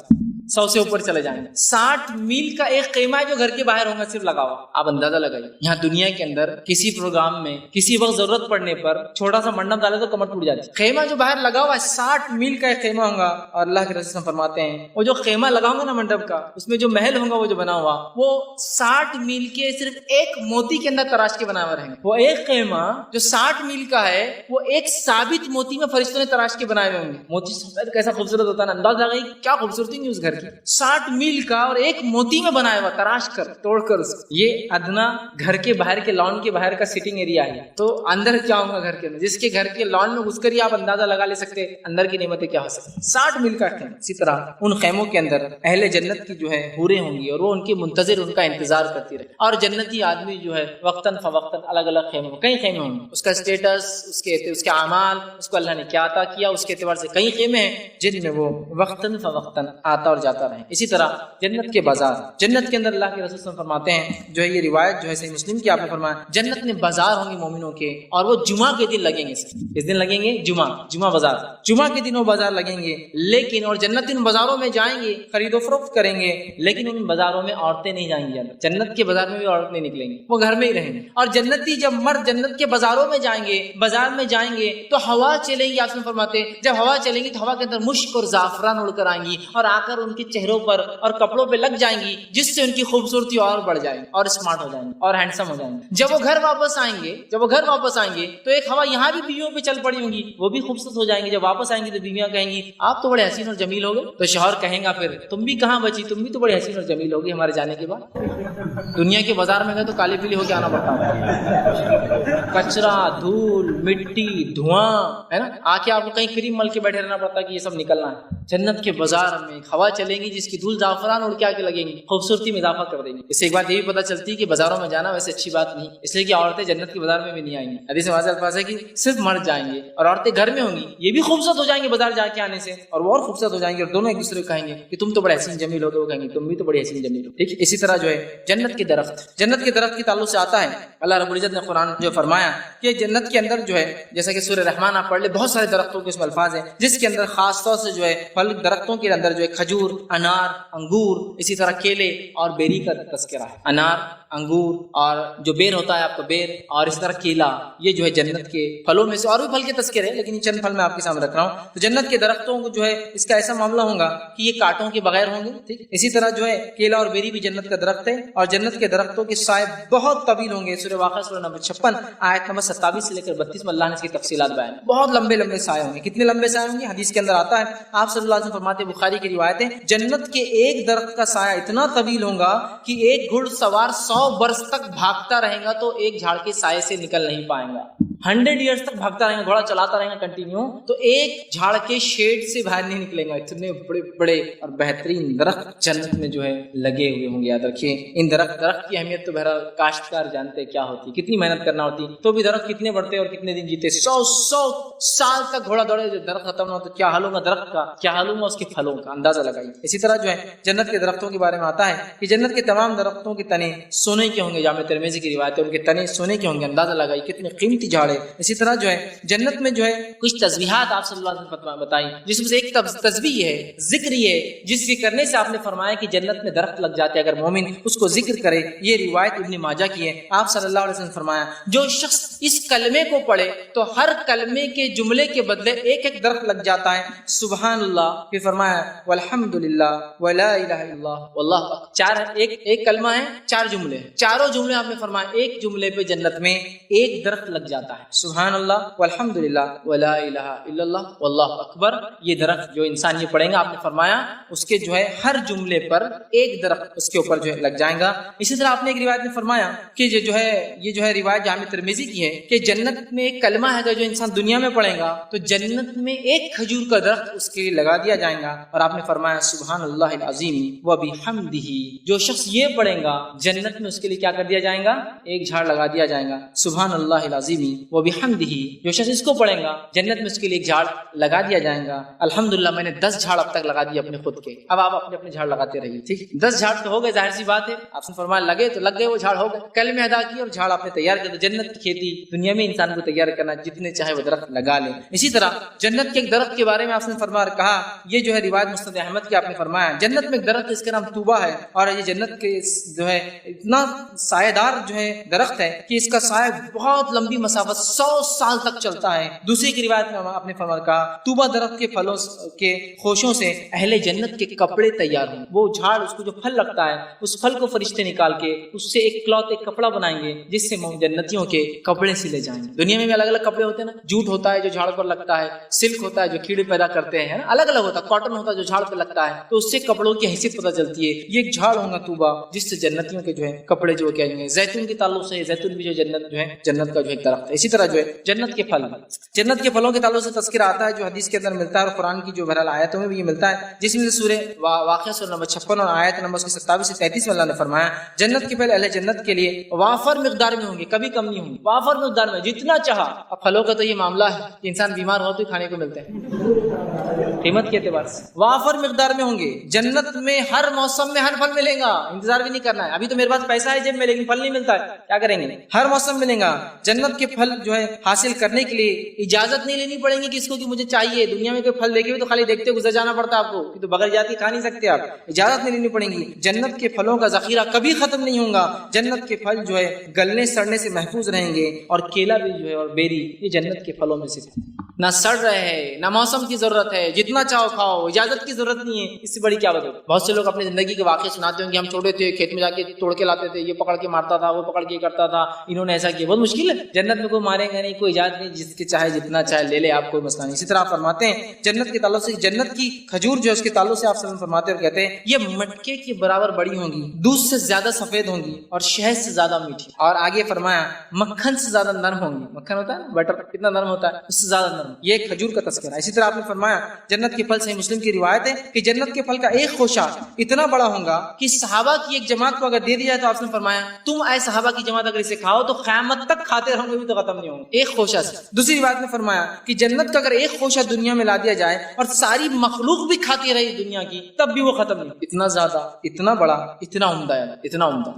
100 سے اوپر چلے جائیں گے۔ 60 میل کا ایک خیمہ ہے جو گھر کے باہر ہوگا صرف لگا ہوا۔ آپ اندازہ لگائیے، یہاں دنیا کے اندر کسی پروگرام میں کسی وقت ضرورت پڑنے پر چھوٹا سا منڈپ ڈالے تو کمر ٹوٹ جاتی ہے۔ خیمہ جو باہر لگا ہوا ہے 60 میل کا ایک خیمہ ہوگا، اور اللہ کے رسول فرماتے ہیں وہ جو خیمہ لگا ہوگا نا منڈپ کا، اس میں جو محل ہوگا وہ جو بنا ہوا وہ 60 میل کے صرف ایک موتی کے اندر تراش کے بنا ہوا رہیں گے۔ وہ ایک خیمہ جو 60 میل کا ہے وہ ایک ثابت موتی میں فرشتوں نے تراش کے بنائے ہوئے ہوں گے۔ موتی سفید کیسا خوبصورت ہوتا ہے نا، انداز لگائی کیا خوبصورتی نہیں اس گھر کی۔ 60 میل کا اور ایک موتی میں بنایا ہوا، تراش کر توڑ کر اس کو۔ یہ ادنا گھر کے باہر کے لان کے باہر کا سٹنگ ایریا ہے، تو اندر کیا ہوگا گھر کے اندر، جس کے گھر کے لان میں گھس کر ہی آپ اندازہ لگا لے سکتے اندر کی نعمتیں کیا ہو سکتی۔ 60 میل کا خیمہ۔ اسی طرح ان خیموں کے اندر اہل جنت کی جو ہے حوریں ہوں گی، اور وہ ان کے منتظر ان کا انتظار کرتی رہے، اور جنتی آدمی جو ہے وقتاً فوقتاً الگ الگ خیموں میں، کئی خیمے ہوں گے، اس کا اسٹیٹس، اس کے اعمال، اس کو اللہ نے کیا عطا کیا، اس کے اعتبار سے کئی خیمے ہیں جن میں وہ وقتاً فوقتاً آتا اور جاتا رہے۔ اسی طرح جنت کے بازار، جنت کے اندر اللہ کے رسول صلی اللہ علیہ وسلم فرماتے ہیں، جو ہے یہ روایت جو ہے صحیح مسلم کی آپ نے فرمایا، جنت میں بازار ہوں گے مومنوں کے، اور وہ جمعہ کے دن لگیں گے۔ اس دن لگیں گے جمعہ بازار، جمعہ کے دن وہ بازار لگیں گے، لیکن اور جنت ان بازاروں میں جائیں گے، خرید و فروخت کریں گے، لیکن ان بازاروں میں عورتیں نہیں جائیں گی۔ جنت کے بازار میں بھی عورت نہیں نکلیں گی، وہ گھر میں ہی رہیں گے۔ اور جنتی جب مرد جنت کے بازاروں میں جائیں گے، بازار میں جائیں گے تو ہوا چلے گی۔ آپ فرماتے ہیں جب ہوا چلے گی تو ہوا کے اندر مشک اور زعفران اڑ کر آئیں گی، اور آ کر ان کے چہروں پر اور کپڑوں پہ لگ جائیں گی، جس سے ان کی خوبصورتی اور بڑھ جائے گی، اور اسمارٹ ہو جائیں گے، اور ہینڈسم ہو جائیں گے۔ جب وہ گھر واپس آئیں گے تو ایک ہوا یہاں بھی بیویوں پہ چل پڑی ہوں گی، وہ بھی خوبصورت ہو جائیں گے۔ جب واپس آئیں گی تو بیویاں کہیں گی آپ تو بڑے حسین اور جمیل ہو گئے، تو شوہر کہیں گا پھر تم بھی کہاں بچی، تم بھی تو بڑے حسین اور جمیل ہوگی ہمارے جانے کے بعد۔ دنیا کے بازار میں گئے تو کالی پیلی ہو کے آنا پڑتا ہے، کچرا، دھول، مٹی، دھواں ہے نا، آ کے آپ کو کہیں کریم مل کے بیٹھے رہنا پڑتا کہ یہ سب نکلنا ہے۔ جنت کے بازار میں ہوا چلے گی جس کی دھول زعفران اڑ کے آ کے لگیں گی، خوبصورتی میں اضافہ کر دیں گی۔ اس سے ایک بات یہ بھی پتہ چلتی ہے کہ بازاروں میں جانا ویسے اچھی بات نہیں، اس لیے کہ عورتیں جنت کے بازار میں بھی نہیں آئیں گی۔ حدیث میں واضح الفاظ ہے کہ صرف مرد جائیں گے اور عورتیں گھر میں ہوں گی، یہ بھی خوبصورت ہو جائیں گے بازار جا کے آنے سے، اور وہ اور خوبصورت ہو جائیں گے، اور دونوں ایک دوسرے کو کہیں گے کہ تم تو بڑے حسین جمیل ہو گے، وہ کہیں گے تم بھی تو بڑے حسین جمیل ہو۔ ٹھیک ہے، اسی طرح جو ہے جنت کے درخت کے تعلق سے آتا ہے، اللہ رب العزت نے قرآن جو فرمایا کہ جنت کے اندر جو ہے، جیسا کہ سورہ رحمان آپ پڑھ لیں، بہت سارے درختوں کے اس میں الفاظ ہیں، جس کے اندر خاص طور سے جو ہے پھل درختوں کے اندر جو ہے کھجور، انار، انگور، اسی طرح کیلے اور بیری کا تذکرہ ہے۔ انار انگور اور جو بیر ہوتا ہے آپ کا بیر اور اس طرح کیلا، یہ جو ہے جنت کے پھلوں میں سے، اور بھی پھل کے تذکرے ہیں لیکن یہ چند پھل میں آپ کے سامنے رکھ رہا ہوں. تو جنت کے درختوں کو جو ہے اس کا ایسا معاملہ ہوگا کہ یہ کانٹوں کے بغیر ہوں گے. ٹھیک، اسی طرح جو ہے کیلا اور بیری بھی جنت کا درخت ہے، اور جنت کے درختوں کے سائے بہت طویل ہوں گے. سورہ واقعہ سورہ نمبر 56 آیت نمبر 27 سے لے کر 32 میں اللہ نے اس کی تفصیلات بیان. بہت لمبے لمبے سائے ہوں گے. کتنے لمبے سائے ہوں گے؟ حدیث کے اندر آتا ہے، آپ صلی اللہ علیہ وسلم فرماتے ہیں، بخاری کی روایت ہے، جنت کے ایک درخت کا سایہ اتنا طویل ہوگا کہ ایک گھڑ سوار 100 برس تک بھاگتا رہے گا تو ایک جھاڑ کے سائے سے نکل نہیں پائے گا. 100 ایئرس تک بھاگتا رہے گا، گھوڑا چلاتا رہے گا کنٹینیو، تو ایک جھاڑ کے شیڈ سے باہر نہیں نکلے گا. اتنے بڑے بڑے اور بہترین درخت جنت میں جو ہے لگے ہوئے ہوں گے. یاد رکھیے ان درخت کی اہمیت تو بہرحال کاشتکار جانتے کیا ہوتی، کتنی محنت کرنا ہوتی، تو بھی درخت کتنے بڑھتے اور کتنے دن جیتے. 100 سال تک گھوڑا دوڑے، جو درخت ختم نہ ہو تو کیا حال ہوگا درخت کا، کیا حال ہوگا اس کے پھلوں کا، اندازہ لگائیے. اسی طرح جو ہے جنت کے درختوں کے بارے میں آتا ہے کہ جنت کے تمام درختوں کے تنے سونے کے ہوں گے. جامع ترمذی کی روایت ہے ان کے تنے سونے کے ہوں گے. اندازہ لگائیے کتنے قیمتی جھاڑ ہے. اسی طرح جو ہے جنت میں جو ہے کچھ تسبیحات آپ صلی اللہ علیہ وسلم بتائی، جس میں سے ایک تسبیح ہے، ذکر ہے، جس کے کرنے سے آپ نے فرمایا کہ جنت میں درخت لگ جاتے اگر مومن اس کو ذکر کرے. یہ روایت ابن ماجہ کی ہے. آپ صلی اللہ علیہ وسلم فرمایا جو شخص اس کلمے کو پڑھے تو ہر کلمے کے جملے کے بدلے ایک ایک درخت لگ جاتا ہے. سبحان اللہ. پھر فرمایا والحمدللہ ولا الہ الا اللہ واللہ اکبر. چار ایک کلمہ ہے، 4 جملے، چاروں جملے آپ نے فرمایا ایک جملے پہ جنت میں ایک درخت لگ جاتا ہے. سبحان اللہ والحمدللہ ولا الہ الا اللہ واللہ اکبر. یہ درخت جو انسان یہ پڑھیں گا آپ نے فرمایا اس کے جو ہے ہر جملے پر ایک درخت اس کے اوپر جو ہے لگ جائے گا. اسی طرح آپ نے ایک روایت میں فرمایا کہ یہ جو ہے روایت جامع ترمذی کی ہے کہ جنت میں ایک کلمہ ہے جو انسان دنیا میں پڑھے گا تو جنت میں ایک کھجور کا درخت اس کے لیے لگا دیا جائے گا. اور آپ نے فرمایا سبحان اللہ العظیم وبحمدہ. جو شخص یہ پڑھے گا جنت میں اس کے لیے کیا کر دیا جائے گا؟ ایک جھاڑ لگا دیا جائے گا. سبحان اللہ العظیم وبحمدہ. جو شخص اس کو پڑھے گا جنت میں اس کے لیے ایک جھاڑ لگا دیا جائے گا. الحمدللہ میں نے 10 جھاڑ اب تک لگا دیے اپنے خود کے. اب آپ اپنے جھاڑ لگاتے رہیے. ٹھیک، 10 جھاڑ تو ہو گئے، ظاہر سی بات ہے. آپ نے فرمایا لگے تو لگ گئے، وہ جھاڑ ہو گئے. کل میں ادا کی اور جھاڑ آپ نے تیار کر دیا. جنت کی کھیتی دنیا میں انسان کو تیار کرنا، جتنے چاہے وہ درخت لگا لے. اسی طرح جنت کے ایک درخت کے بارے میں آپ نے فرمایا کہا، یہ جو ہے روایت مسند احمد کی آپ نے فرمایا جنت میں ایک درخت اس کا نام طوبہ ہے، اور یہ جنت کے جو ہے اتنا سایہ دار جو ہے درخت ہے کہ اس کا سایہ بہت لمبی مسافت 100 سال تک چلتا ہے. دوسری کی روایت میں آپ نے فرمایا کہا طوبہ درخت کے پھلوں کے خوشوں سے اہل جنت کے کپڑے تیار ہوں. وہ جھاڑ اس کو جو پھل لگتا ہے اس پھل کو فرشتے نکال کے اس سے ایک کلوتھ، ایک کپڑا بنائیں گے جس سے جنتیوں کے کپڑے سلے جائیں گے. دنیا میں بھی الگ الگ کپڑے ہوتے ہیں نا، جوٹ ہوتا ہے جو جھاڑ پر لگتا ہے، سلک ہوتا ہے جو کیڑے پیدا کرتے ہیں، الگ الگ ہوتا ہے، کاٹن ہوتا ہے جو جھاڑ پہ لگتا ہے، تو اس سے کپڑوں کی حیثیت پتہ چلتی ہے. یہ ایک جھاڑ ہوگا طوبہ جس سے جنتیوں کے جو ہے کپڑے جو کیا جائیں گے. زیتون کے تعلق سے زیتون بھی جو جنت کا جو ایک درخت ہے. اسی طرح جو ہے جنت کے پھل، جنت کے پھلوں کے تعلق سے تذکرہ آتا ہے جو حدیث کے اندر ملتا ہے اور قرآن کی جو بہرحال آیتوں میں بھی یہ ملتا ہے، جس میں سے سورہ واقعہ سورہ نمبر 56 اور آیت نمبر 27 سے 33 میں اللہ نے فرمایا جنت کے پھل اہل جنت کے لیے وافر مقدار میں ہوں گے، کبھی کم نہیں ہوں گے. وافر مقدار میں جتنا چاہا. اب پھلوں کا تو یہ معاملہ ہے کہ انسان بیمار ہو تو ہی کھانے کو ملتے ہیں قیمت کے اعتبار سے. وافر مقدار میں ہوں گے. جنت میں ہر موسم میں ہر پھل ملے گا، انتظار بھی نہیں کرنا ہے. ابھی تو میرے پاس پیسہ ہے جیب میں لیکن پھل نہیں ملتا ہے، کیا کریں گے؟ ہر موسم ملے گا. جنت کے پھل جو ہے حاصل کرنے کے لیے اجازت نہیں لینی پڑیں گی کس کو کہ مجھے چاہیے. دنیا میں کوئی پھل دیکھے ہوئے تو خالی دیکھتے گزر جانا پڑتا آپ کو، کہ تو بغیر اجازت کھا نہیں سکتے آپ. اجازت نہیں لینی پڑیں گی. جنت کے پھلوں کا ذخیرہ کبھی ختم نہیں ہوگا. جنت کے پھل جو ہے گلنے سڑنے سے محفوظ رہیں گے. اور کیلا بھی جو ہے اور بیری یہ جنت کے پھلوں میں سے نہ سڑ رہے ہیں نہ موسم کی ضرورت ہے، جتنا چاہو کھاؤ، اجازت کی ضرورت نہیں ہے. اس سے بڑی کیا بات ہے. بہت سے لوگ اپنی زندگی کے واقعے سناتے ہوں کہ ہم چھوٹے تھے کھیت میں جا کے توڑ کے لاتے تھے، یہ پکڑ کے مارتا تھا، وہ پکڑ کے کرتا تھا، انہوں نے ایسا کیا. بہت مشکل ہے. جنت میں کوئی مارے گا نہیں، کوئی اجازت نہیں، جس کے چاہے جتنا چاہے لے لے آپ، کوئی مسئلہ نہیں. اسی طرح آپ فرماتے ہیں جنت کے تعلق سے جنت کی کھجور جو ہے اس کے تعلق سے آپ وسلم فرماتے اور کہتے ہیں یہ مٹکے کے برابر بڑی ہوں گی، دودھ سے زیادہ سفید ہوں گی اور شہد سے زیادہ میٹھی. اور آگے فرمایا مکھن سے زیادہ نرم ہوں گی. مکھن ہوتا ہے نا، بٹر کتنا نرم ہوتا ہے، اس سے زیادہ نرم. یہ ایک کھجور کا تذکرہ ہے. اسی طرح آپ نے فرمایا جنت کے پھل، صحیح مسلم کی روایت ہے کہ جنت کے پھل کا ایک خوشہ اتنا بڑا ہوگا کہ صحابہ کی ایک جماعت کو اگر دے دیا جائے تو آپ نے فرمایا تم اے صحابہ کی جماعت اگر اسے کھاؤ تو قیامت تک کھاتے رہو گے بھی تو ختم نہیں ہوں گے ایک خوشہ سے. دوسری روایت میں فرمایا کہ جنت کا اگر ایک خوشہ دنیا میں لا دیا جائے اور ساری مخلوق بھی کھاتی رہی دنیا کی تب بھی وہ ختم نہیں. اتنا زیادہ، اتنا بڑا، اتنا عمدہ ہے، اتنا عمدہ.